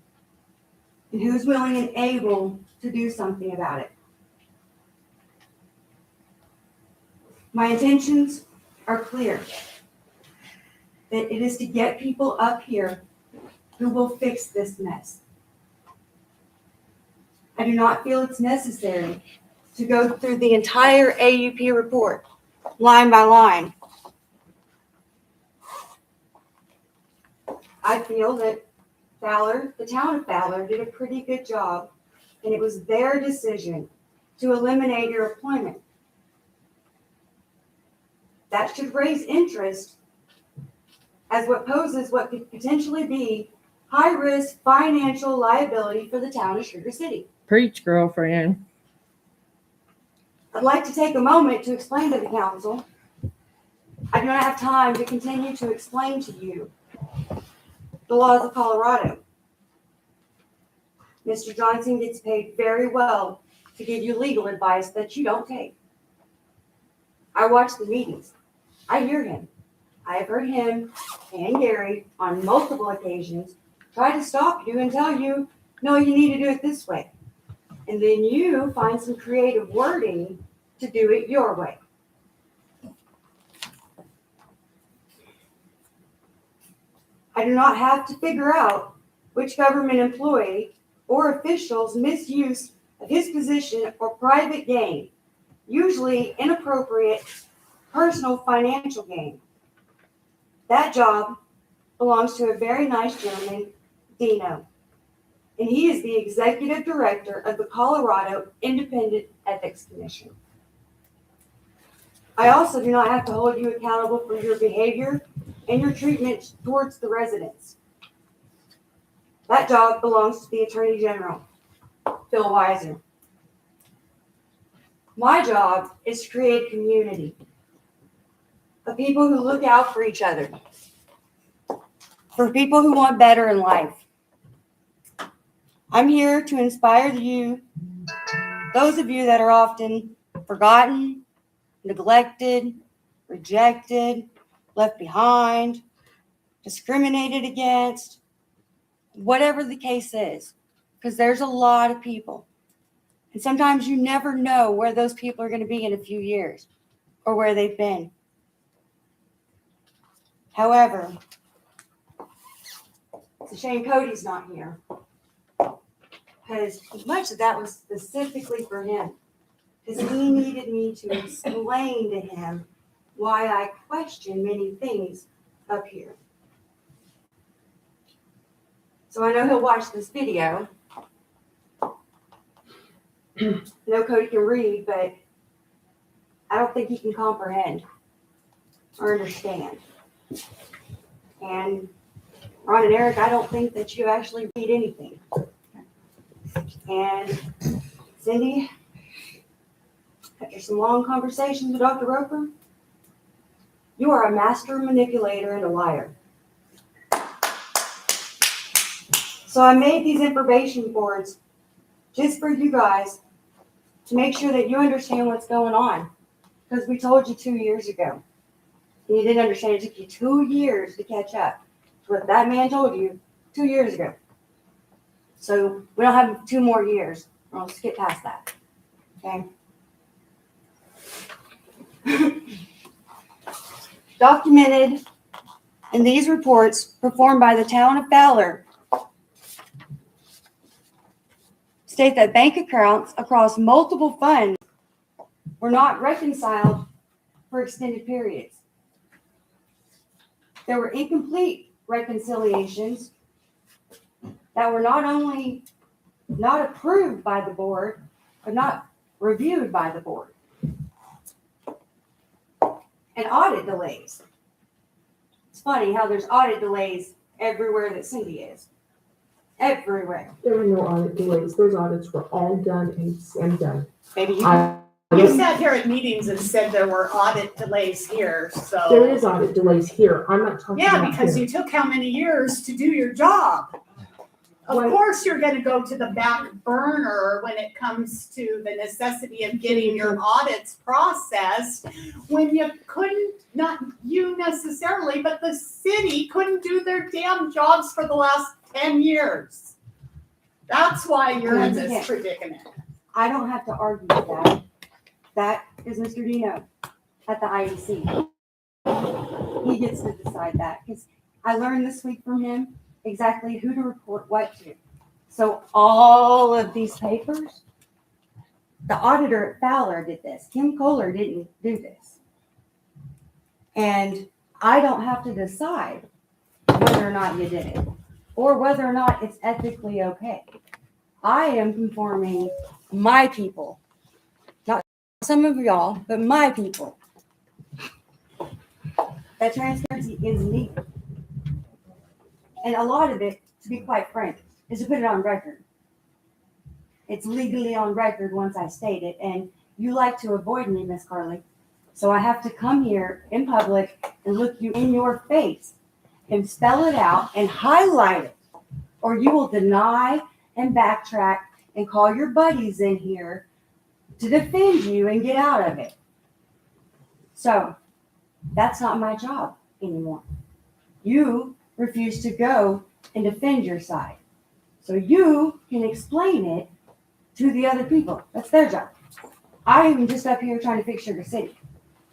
and who's willing and able to do something about it. My intentions are clear, that it is to get people up here who will fix this mess. I do not feel it's necessary to go through the entire AUP report, line by line. I feel that Fowler, the town of Fowler, did a pretty good job, and it was their decision to eliminate your employment. That should raise interest as what poses what could potentially be high-risk financial liability for the town of Sugar City. Preach, girlfriend. I'd like to take a moment to explain to the council. I do not have time to continue to explain to you the laws of Colorado. Mr. Johnson gets paid very well to give you legal advice that you don't take. I watch the meetings. I hear him. I have heard him and Gary on multiple occasions try to stop you and tell you, no, you need to do it this way. And then you find some creative wording to do it your way. I do not have to figure out which government employee or official's misuse of his position or private gain, usually inappropriate personal financial gain. That job belongs to a very nice gentleman, Dino, and he is the executive director of the Colorado Independent Ethics Commission. I also do not have to hold you accountable for your behavior and your treatment towards the residents. That job belongs to the Attorney General, Phil Weiser. My job is to create community of people who look out for each other, for people who want better in life. I'm here to inspire you, those of you that are often forgotten, neglected, rejected, left behind, discriminated against, whatever the case is, because there's a lot of people. And sometimes you never know where those people are going to be in a few years or where they've been. However, it's a shame Cody's not here, because much of that was specifically for him, because he needed me to explain to him why I question many things up here. So I know he'll watch this video. I know Cody can read, but I don't think he can comprehend or understand. And Ron and Eric, I don't think that you actually read anything. And Cindy, after some long conversations with Dr. Roper, you are a master manipulator and a liar. So I made these information boards just for you guys to make sure that you understand what's going on. Because we told you 2 years ago. And you didn't understand. It took you 2 years to catch up to what that man told you 2 years ago. So we don't have 2 more years. I'll skip past that. Okay? Documented in these reports performed by the town of Fowler state that bank accounts across multiple funds were not reconciled for extended periods. There were incomplete reconciliations that were not only not approved by the board, but not reviewed by the board. And audit delays. It's funny how there's audit delays everywhere that Cindy is. Everywhere. There were no audit delays. Those audits were all done and done. Maybe you You sat here at meetings and said there were audit delays here, so. There is audit delays here. I'm not talking Yeah, about because here. you took how many years to do your job? Of What? course, you're gonna go to the back burner when it comes to the necessity of getting your audits processed, when you couldn't, not you necessarily, but the city couldn't do their damn jobs for the last 10 years. That's why you're in this predicament. I don't have to argue with that. That is Mr. Dino at the IEC. He gets to decide that, because I learned this week from him exactly who to report what to. So all of these papers, the auditor at Fowler did this. Kim Kohler didn't do this. And I don't have to decide whether or not you did it or whether or not it's ethically okay. I am conforming my people, not some of y'all, but my people. That transparency is needed. And a lot of it, to be quite frank, is to put it on record. It's legally on record once I state it, and you like to avoid me, Miss Carly. So I have to come here in public and look you in your face and spell it out and highlight it, or you will deny and backtrack and call your buddies in here to defend you and get out of it. So that's not my job anymore. You refuse to go and defend your side. So you can explain it to the other people. That's their job. I am just up here trying to fix Sugar City.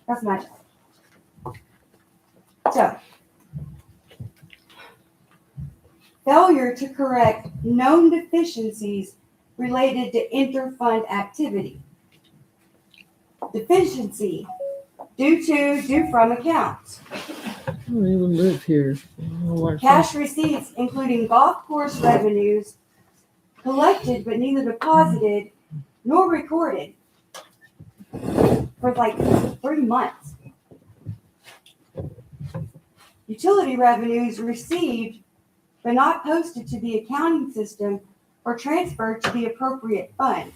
That's my job. So, failure to correct known deficiencies related to interfund activity. Deficiency due from accounts. I don't even live here. I don't know why. Cash receipts, including golf course revenues, collected but neither deposited nor recorded for like 3 months. Utility revenues received but not posted to the accounting system or transferred to the appropriate fund.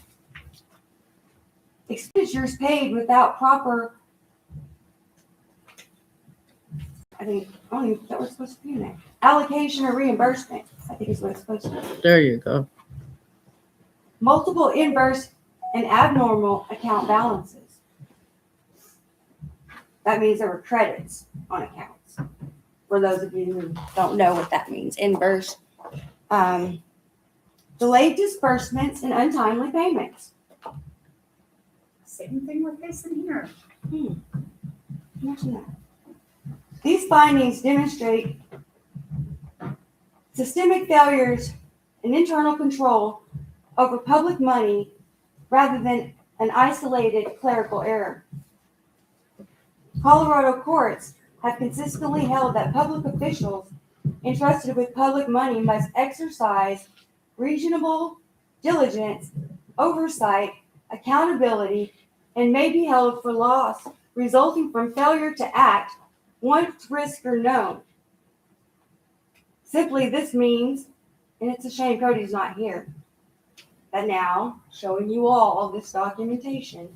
Expenditures paid without proper, I don't even know what it's supposed to be now. Allocation or reimbursement, I think is what it's supposed to be. There you go. Multiple inverse and abnormal account balances. That means there were credits on accounts. For those of you who don't know what that means, inverse. Delayed disbursements and untimely payments. same thing we're facing here. Imagine that. These findings demonstrate systemic failures in internal control over public money rather than an isolated clerical error. Colorado courts have consistently held that public officials entrusted with public money must exercise reasonable diligence, oversight, accountability, and may be held for loss resulting from failure to act once risks are known. Simply, this means, and it's a shame Cody's not here, that now showing you all this documentation,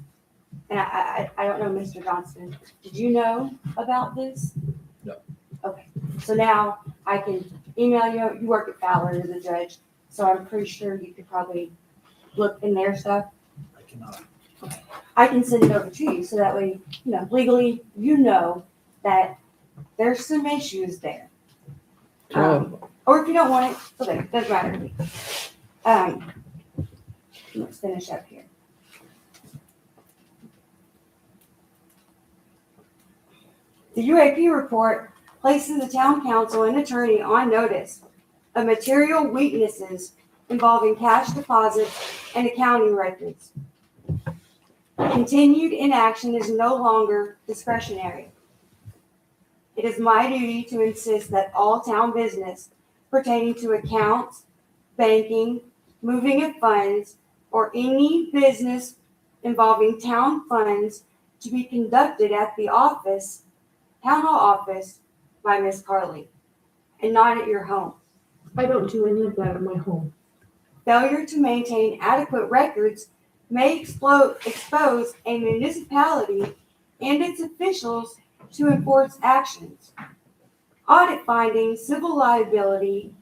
and I don't know, Mr. Johnston, did you know about this? No. Okay, so now I can email you. You work at Fowler, you're the judge, so I'm pretty sure you could probably look in their stuff. I cannot. I can send it over to you so that way, legally, you know that there's some issues there. Or if you don't want it, okay, doesn't matter to me. Let's finish up here. The UAP report places the town council and attorney on notice of material weaknesses involving cash deposits and accounting records. Continued inaction is no longer discretionary. It is my duty to insist that all town business pertaining to accounts, banking, moving of funds, or any business involving town funds to be conducted at the office, town hall office, by Miss Carly, and not at your home. I don't do any of that at my home. Failure to maintain adequate records may expose a municipality and its officials to enforce actions. Audit findings, civil liability.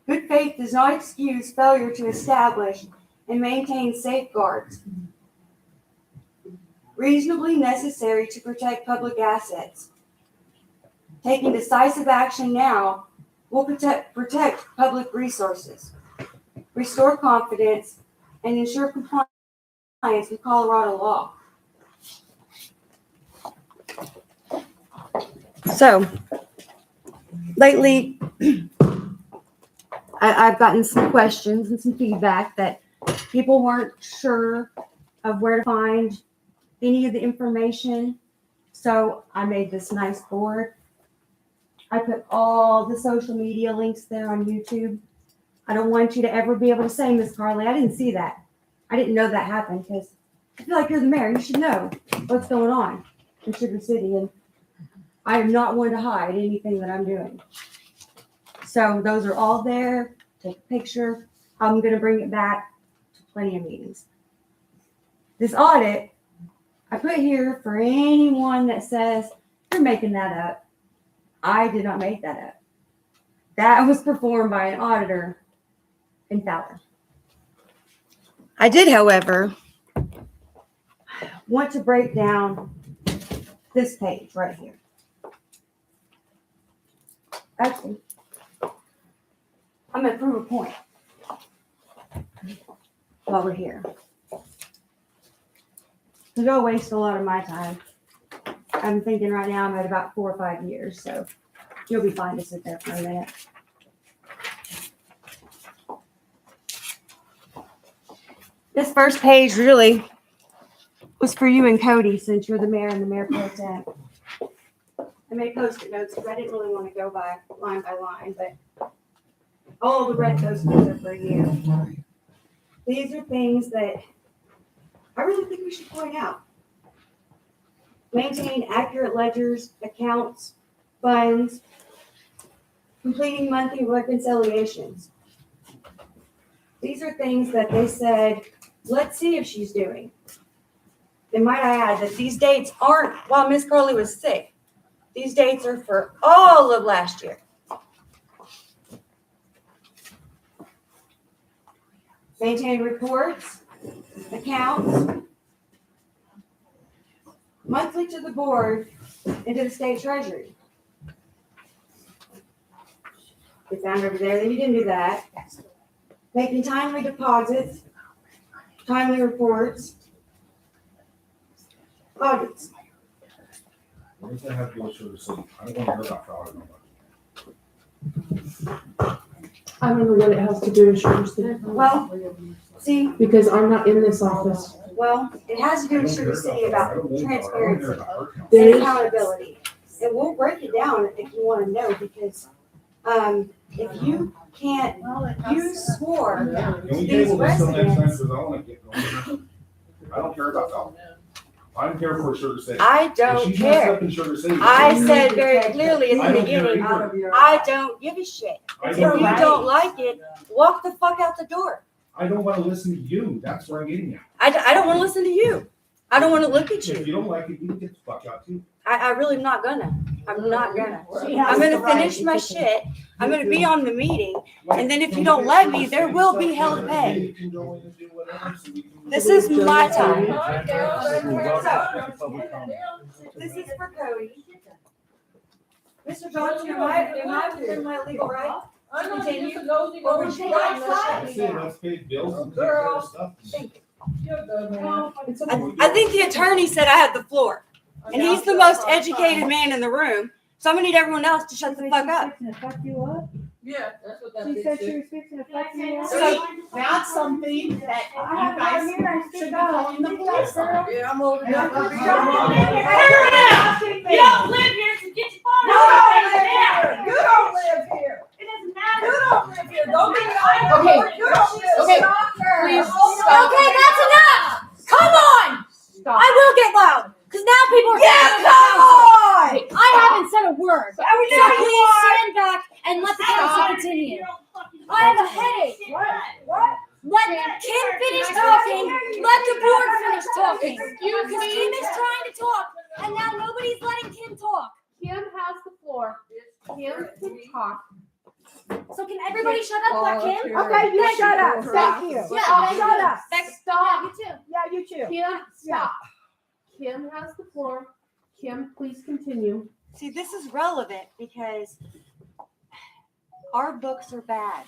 Good faith does not excuse failure to establish and maintain safeguards reasonably necessary to protect public assets. Taking decisive action now will protect public resources, restore confidence, and ensure compliance with Colorado law. So, lately, I've gotten some questions and some feedback that people weren't sure of where to find any of the information. So I made this nice board. I put all the social media links there on YouTube. I don't want you to ever be able to say, Miss Carly, I didn't see that. I didn't know that happened, because I feel like you're the mayor. You should know what's going on in Sugar City. And I am not one to hide anything that I'm doing. So those are all there. Take a picture. I'm going to bring it back to plenty of meetings. This audit, I put here for anyone that says, you're making that up. I did not make that up. That was performed by an auditor in Fowler. I did, however, want to break down this page right here. Actually, I'm going to prove a point while we're here. Because y'all waste a lot of my time. I'm thinking right now I'm at about 4 or 5 years, so you'll be fine to sit there for a minute. This first page really was for you and Cody, since you're the mayor and the mayor pro tem. I made Post-it notes because I didn't really want to go by line, but all the red Post-it notes are for you. These are things that I really think we should point out. Maintain accurate ledgers, accounts, funds, completing monthly reconciliations. These are things that they said, let's see if she's doing. And might I add that these dates aren't while Miss Carly was sick. These dates are for all of last year. Maintain reports, accounts, monthly to the board and to the state treasury. They found over there that you didn't do that. Making timely deposits timely reports, audits. What does that have to do with Sugar City? I don't want to hear about fraud no more. I don't know what it has to do with Sugar City. Well, see, Because I'm not in this office. well, it has to do with Sugar City about transparency and There is, accountability. And we'll break it down if you want to know, because, if you can't, you swore Can we these table this till next time, residents. because I want to get going. I don't care about that. I'm here for Sugar City. I If don't she messed care. up in Sugar City. I said very clearly in I the don't care beginning, either. I don't give a shit. I If you don't, don't like it, walk the fuck out the door. I don't want to listen to you. That's what I'm getting at. I don't want to listen to you. I don't want to look at If you. you don't like it, you can get the fuck out too. I really am not gonna. I'm not gonna. She has I'm the gonna right. finish my shit. I'm gonna be on the meeting. And then if you don't let me, there will be hell to pay. You can go in and do whatever, so we can- This is my time. This This is for Cody. Mr. Johnson, am I within my legal right? I'm not Continue. just a nosy Or woman. would you like I say let's pay bills and take care of stuff. You're good, man. I think the attorney said I had the floor. And he's the most educated man in the room. So I'm gonna need everyone else to shut the fuck up. Fixing to fuck you up? Yeah, that's what that She bitch said she did. was fixing to fuck you up? See, that's something that I you have guys my mirror should be stick out. calling the police on. Yeah, I'm old enough. Don't to be- You don't live here, so get your phone You out. don't live here. You don't live here. It doesn't matter. You don't live here. Don't get me Okay. You don't live Okay. here. Please stop. Okay, that's enough. Come on. I will get loud. Cause now people are. Yeah, come on. I haven't said a word. So please stand back and let the council continue. I have a headache. What? Let Kim finish talking. Let the board finish talking. Because Kim is trying to talk, and now nobody's letting Kim talk. Kim has the floor. Kim can talk. So can everybody shut up, but Kim? Okay, you shut up. Thank you. Yeah, Shut up. Stop. You too. Yeah, you too. Kim, stop. Kim has the floor. Kim, please continue. See, this is relevant because our books are bad.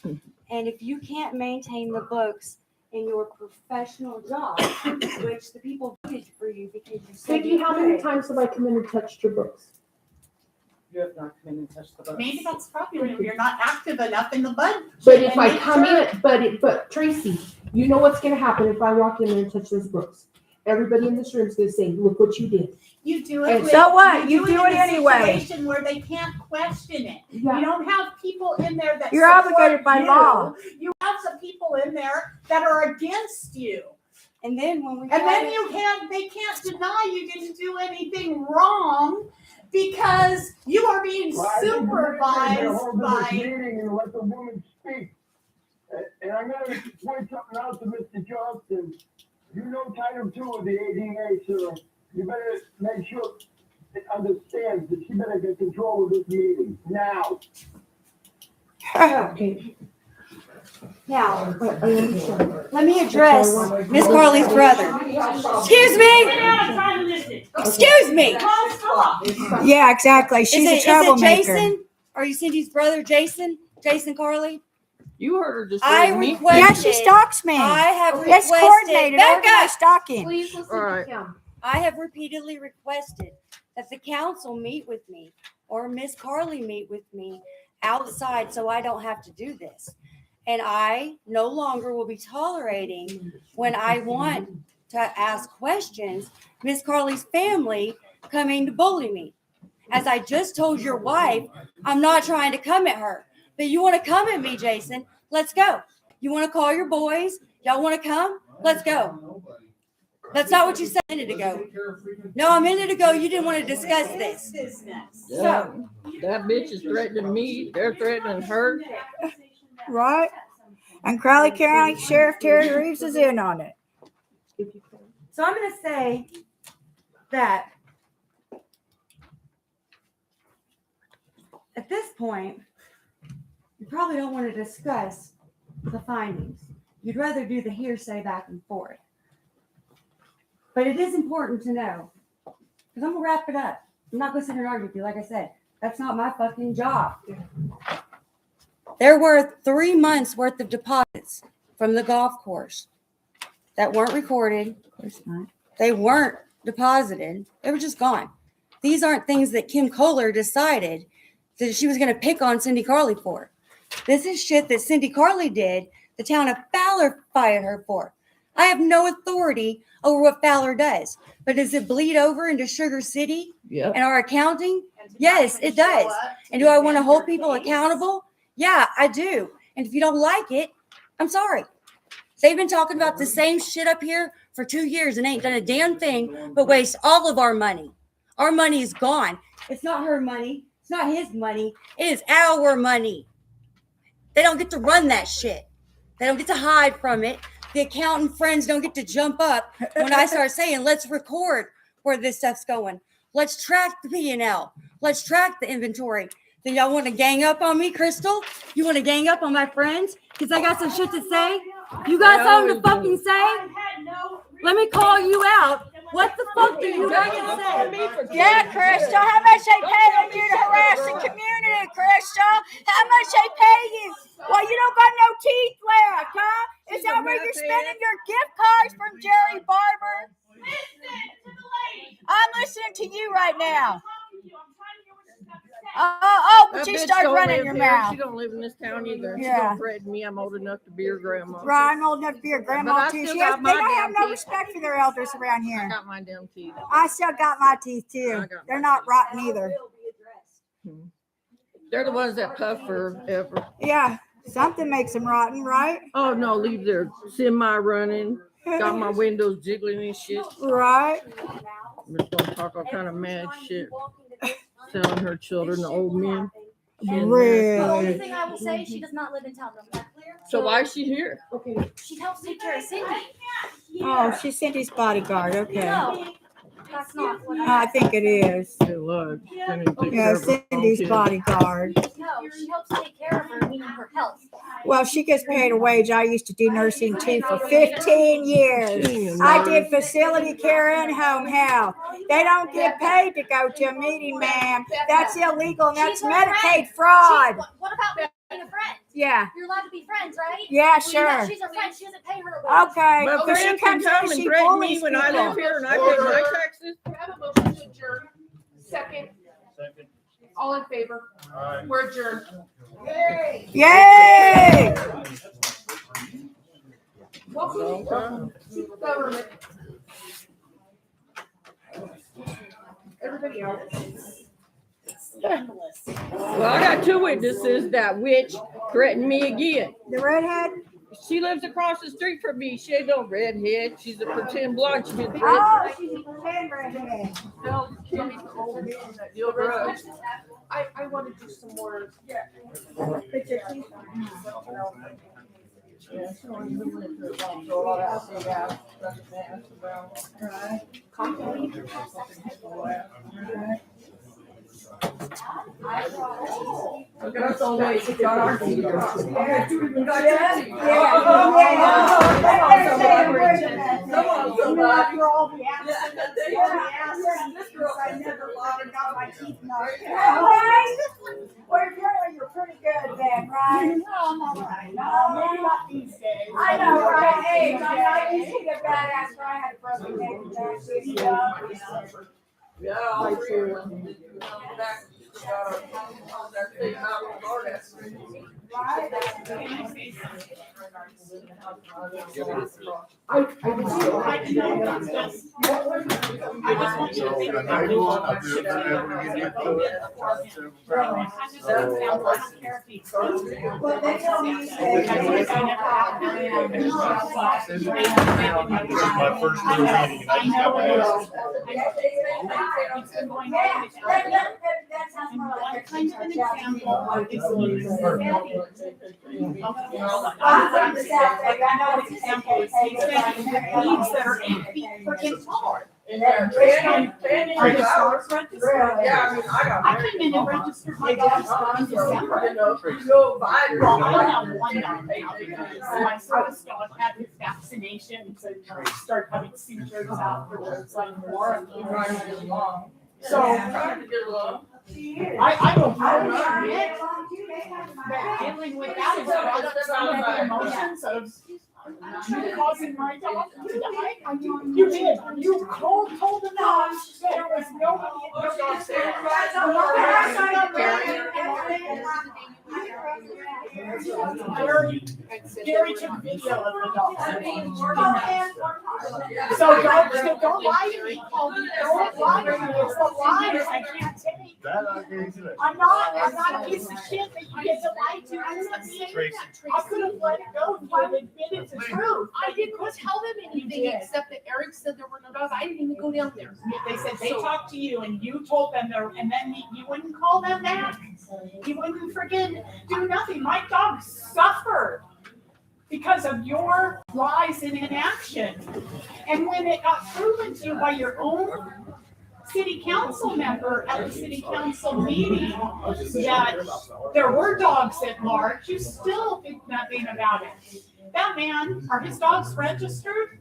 And if you can't maintain the books in your professional job, which the people voted for you because you said Vicki, you how many could. times have I come in and touched your books? You have not come in and touched the books. Maybe that's probably when you're not active enough in the bud. But if I And come make in, but Tracy, you know what's gonna happen if I walk in there and touch those books? Everybody in this room is gonna say, look what you did. You do it And with. so what? You do do it in a anyway. situation where they can't question it. Yeah. You don't have people in there that. You're support obligated by you. law. You have some people in there that are against you. And then when we And then tried they can't deny you didn't do anything wrong because you are being supervised by. Meeting and let the woman speak. And I'm gonna point something out to Mr. Johnson. You know Title II of the ADA, so you better make sure it understands that she better get control of this meeting now. Okay, now, I understand. let me address Miss Carly's brother. Excuse me. Excuse me. Yeah, exactly. She's a Is it troublemaker. Jason? Are you Cindy's brother, Jason? Jason Carly? You heard her just I say me. requested. Yeah, she stalks me. I have Let's requested. coordinate it. Back Organize up. stalking. Please listen All right. to Kim. I have repeatedly requested that the council meet with me or Miss Carly meet with me outside so I don't have to do this. And I no longer will be tolerating when I want to ask questions, Miss Carly's family coming to bully me. As I just told your wife, I'm not trying to come at her. But you want to come at me, Jason? Let's go. You want to call your boys? Y'all want to come? Let's go. That's not what you said a minute ago. No, a minute ago you didn't want to discuss this. Yeah, that bitch is threatening me. They're threatening her. Right? And Crowley County Sheriff Terry Reeves is in on it. So I'm going to say that at this point, you probably don't want to discuss the findings. You'd rather do the hearsay back and forth. But it is important to know, because I'm going to wrap it up. I'm not going to sit here and argue with you. Like I said, that's not my fucking job. There were 3 months worth of deposits from the golf course. that weren't recorded. Of course not. They weren't deposited. They were just gone. These aren't things that Kim Kohler decided that she was going to pick on Cindy Carley for. This is shit that Cindy Carley did, the town of Fowler fired her for. I have no authority over what Fowler does, but does it bleed over into Sugar City Yep. and our accounting? Yes, it does. And do I want to hold people accountable? Yeah, I do. And if you don't like it, I'm sorry. They've been talking about the same shit up here for 2 years and ain't done a damn thing but waste all of our money. Our money is gone. It's not her money. It's not his money. It is our money. They don't get to run that shit. They don't get to hide from it. The accountant friends don't get to jump up when I start saying, let's record where this stuff's going. Let's track the P&L. Let's track the inventory. Then y'all want to gang up on me, Crystal? You want to gang up on my friends? Because I got some shit to say? You got something to fucking say? Let me call you out. What the fuck do you got to say? Yeah, Crystal, how much they paying you to harass the community, Crystal? How much they pay you? Well, you don't got no teeth left, huh? Is that where you're spending your gift cards from Jerry Barber? I'm listening to you right now. But you start running your mouth. She don't live in this town either. She Yeah. don't threaten me. I'm old enough to be her grandma. Right, I'm old enough to be your grandma But I too. still They got don't my have damn no teeth. respect for their elders around I here. got my damn teeth. I still got my teeth I too. got They're my not teeth. rotten either. They're the ones that puff forever. Yeah, something makes them rotten, right? Oh no, leave their semi running. Got my windows jiggling and shit. Right. I'm just gonna talk all kind of mad shit. Telling her children, the old men. Really? The only thing I will say, she does not live in town. Is that clear? So why is she here? She helps take care of Cindy. Oh, she's Cindy's bodyguard. Okay. No, that's not what I think it is. It was. Yeah, Cindy's bodyguard. No, she helps take care of her, meaning her health. Well, she gets paid a wage. I used to do nursing too for 15 years. I did facility care and home health. They don't get paid to go to a meeting, ma'am. That's illegal and that's She's her Medicaid friend. fraud. What about being a friend? Yeah. You're allowed to be friends, right? Yeah, Well, you know, sure. she's a friend. She doesn't pay her a wage. Okay. But But she friends comes can come in, and she threaten me bullies when I live people. here and I pay my taxes. We have a motion to adjourn. Second. All in favor? We're adjourned. Yay! Welcome to government. Everybody else. Well, I got two witnesses. That witch threatened me again. The redhead? She lives across the street from me. She ain't no redhead. She's a pretend blonde. She's been Oh, she's a pretend redhead. I want to do some more. Look at us all wait. We got our teeth. You're pretty good then, right? Maybe not these days. I know, right? Hey, I used to get badass, right? I had a broken neck and back. Yeah, I do. Back. I came in and registered my dog in December. My service dog had his vaccinations and started having seizures afterwards, like more. So, I don't know. But dealing with that is some of the emotions of You causing my dog to die? You did. You told the dogs there was nobody in the dog Gary took video of the dog. So don't lie to me. Don't lie to me. It's the lies I can't take. That I can say. I'm not a piece of shit that you get to lie to. I'm not saying that. I could have let it go if you had admitted the truth. I didn't tell them anything except that Eric said there were no dogs. I didn't even go down there. They said they talked to you and you told them there, and then you wouldn't call them back. You wouldn't freaking do nothing. My dog suffered because of your lies and inaction. And when it got proven to you by your own city council member at the city council meeting that there were dogs at large, you still did nothing about it. That man, are his dogs registered?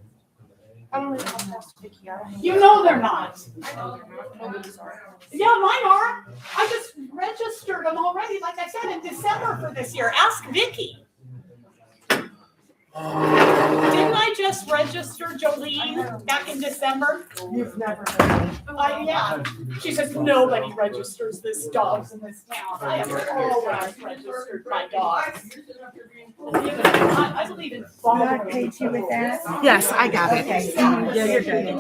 I don't know how Vicky are. You know they're not. I know they're not. Nobody's are. Yeah, mine are. I just registered them already, like I said, in December for this year. Ask Vicky. Didn't I just register Jolene back in December? You've never heard of Yeah. She says nobody registers this dogs in this town. I have always registered my dogs. I believe in I paid you with that? Yes, I got it. Okay. Yeah, you're good.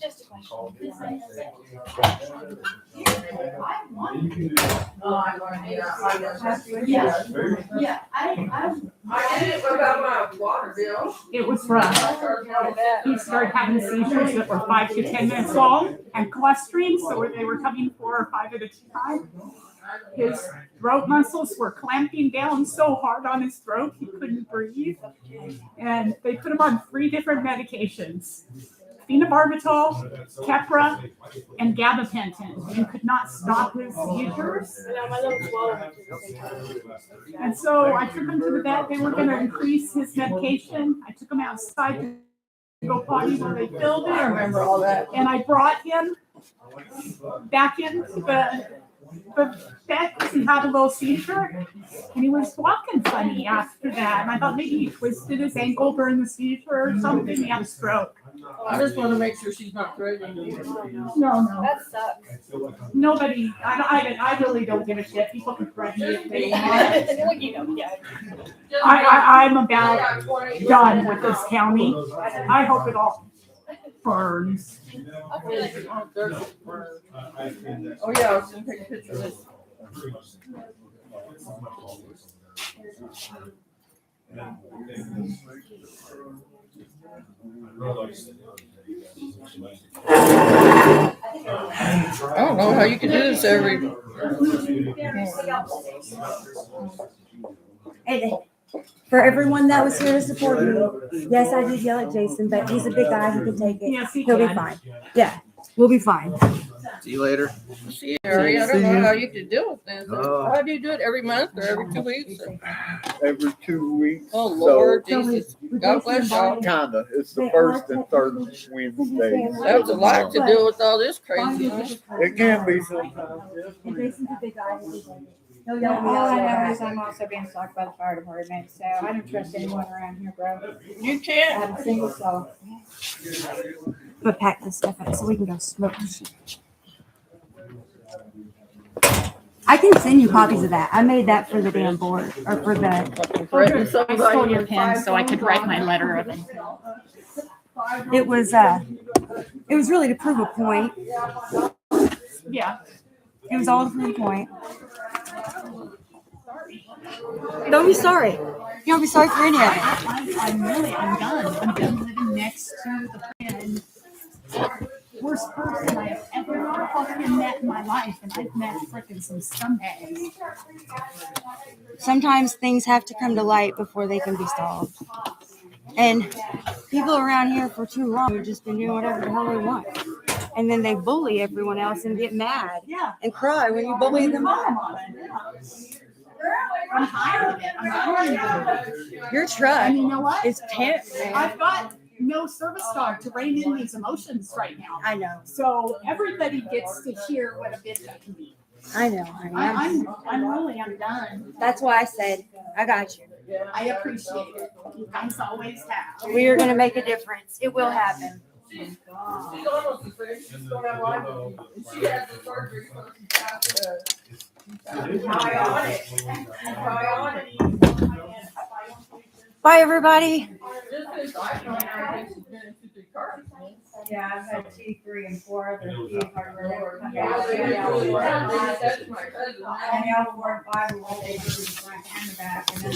Just a question. Yeah, I did it without my water bill. it was rough. He started having seizures that were 5 to 10 minutes long and clustering, so they were coming 4 or 5 at a time. His throat muscles were clamping down so hard on his throat he couldn't breathe. And they put him on 3 different medications: phenobarbital, Keppra, and gabapentin, and could not stop his seizures. And so I took him to the vet. They were going to increase his medication. I took him outside to go potty where they filled it. I remember all that. And I brought him back into the vet because he had a little seizure. And he was walking funny after that. And I thought maybe he twisted his ankle during the seizure or something. He had a stroke. I just want to make sure she's not threatening you. No. That sucks. Nobody, I really don't give a shit. People can threaten me if they want. I'm about done with this county. I hope it all burns. Oh yeah, I was gonna take a picture of this. I don't know how you can do this every. And for everyone that was here to support me, yes, I did yell at Jason, but he's a big guy. He can take it. Yes, He'll be fine. Yeah, we'll be fine. See you later. See, Harry, I don't know how you can deal with this. How do you do it every month or every 2 weeks? Every 2 weeks. Oh, Lord Jesus. God bless y'all. Kinda. It's the first and third Wednesday. That's a lot to deal with all this craziness. It can be sometimes. And Jason's a big guy. He'll All yell at me. I know is I'm also being stalked by the fire department, so I don't trust anyone around here, bro. You I can't. have a single soul. But pack this stuff up so we can go smoke. I can send you copies of that. I made that for the damn board, or for the. I stole your pen so I could write my letter of intent. It was really to prove a point. Yeah. It was all to prove a point. Don't be sorry. You don't be sorry for any of it. I'm done. I'm done living next to the friend. Worst person I have ever fucking met in my life, and I've met freaking some scumbags. Sometimes things have to come to light before they can be solved. And people around here for too long have just been doing whatever the hell they want. And then they bully everyone else and get mad and cry when you bully them back. I'm tired of it. I'm tired of it. Your truck And you know what? is pissed, man. I've got no service dog to rein in these emotions right now. I know. So everybody gets to hear what a bitch I can be. I know. I'm done. That's why I said, I got you. I appreciate it. You guys always have. We are going to make a difference. It will happen. She's almost the same. She's don't have life. And she has the surgery. So she's Bye, everybody. Yeah, I've had T3 and 4 other T hardware. And the L4 and 5 are what they do in the front and the back, and then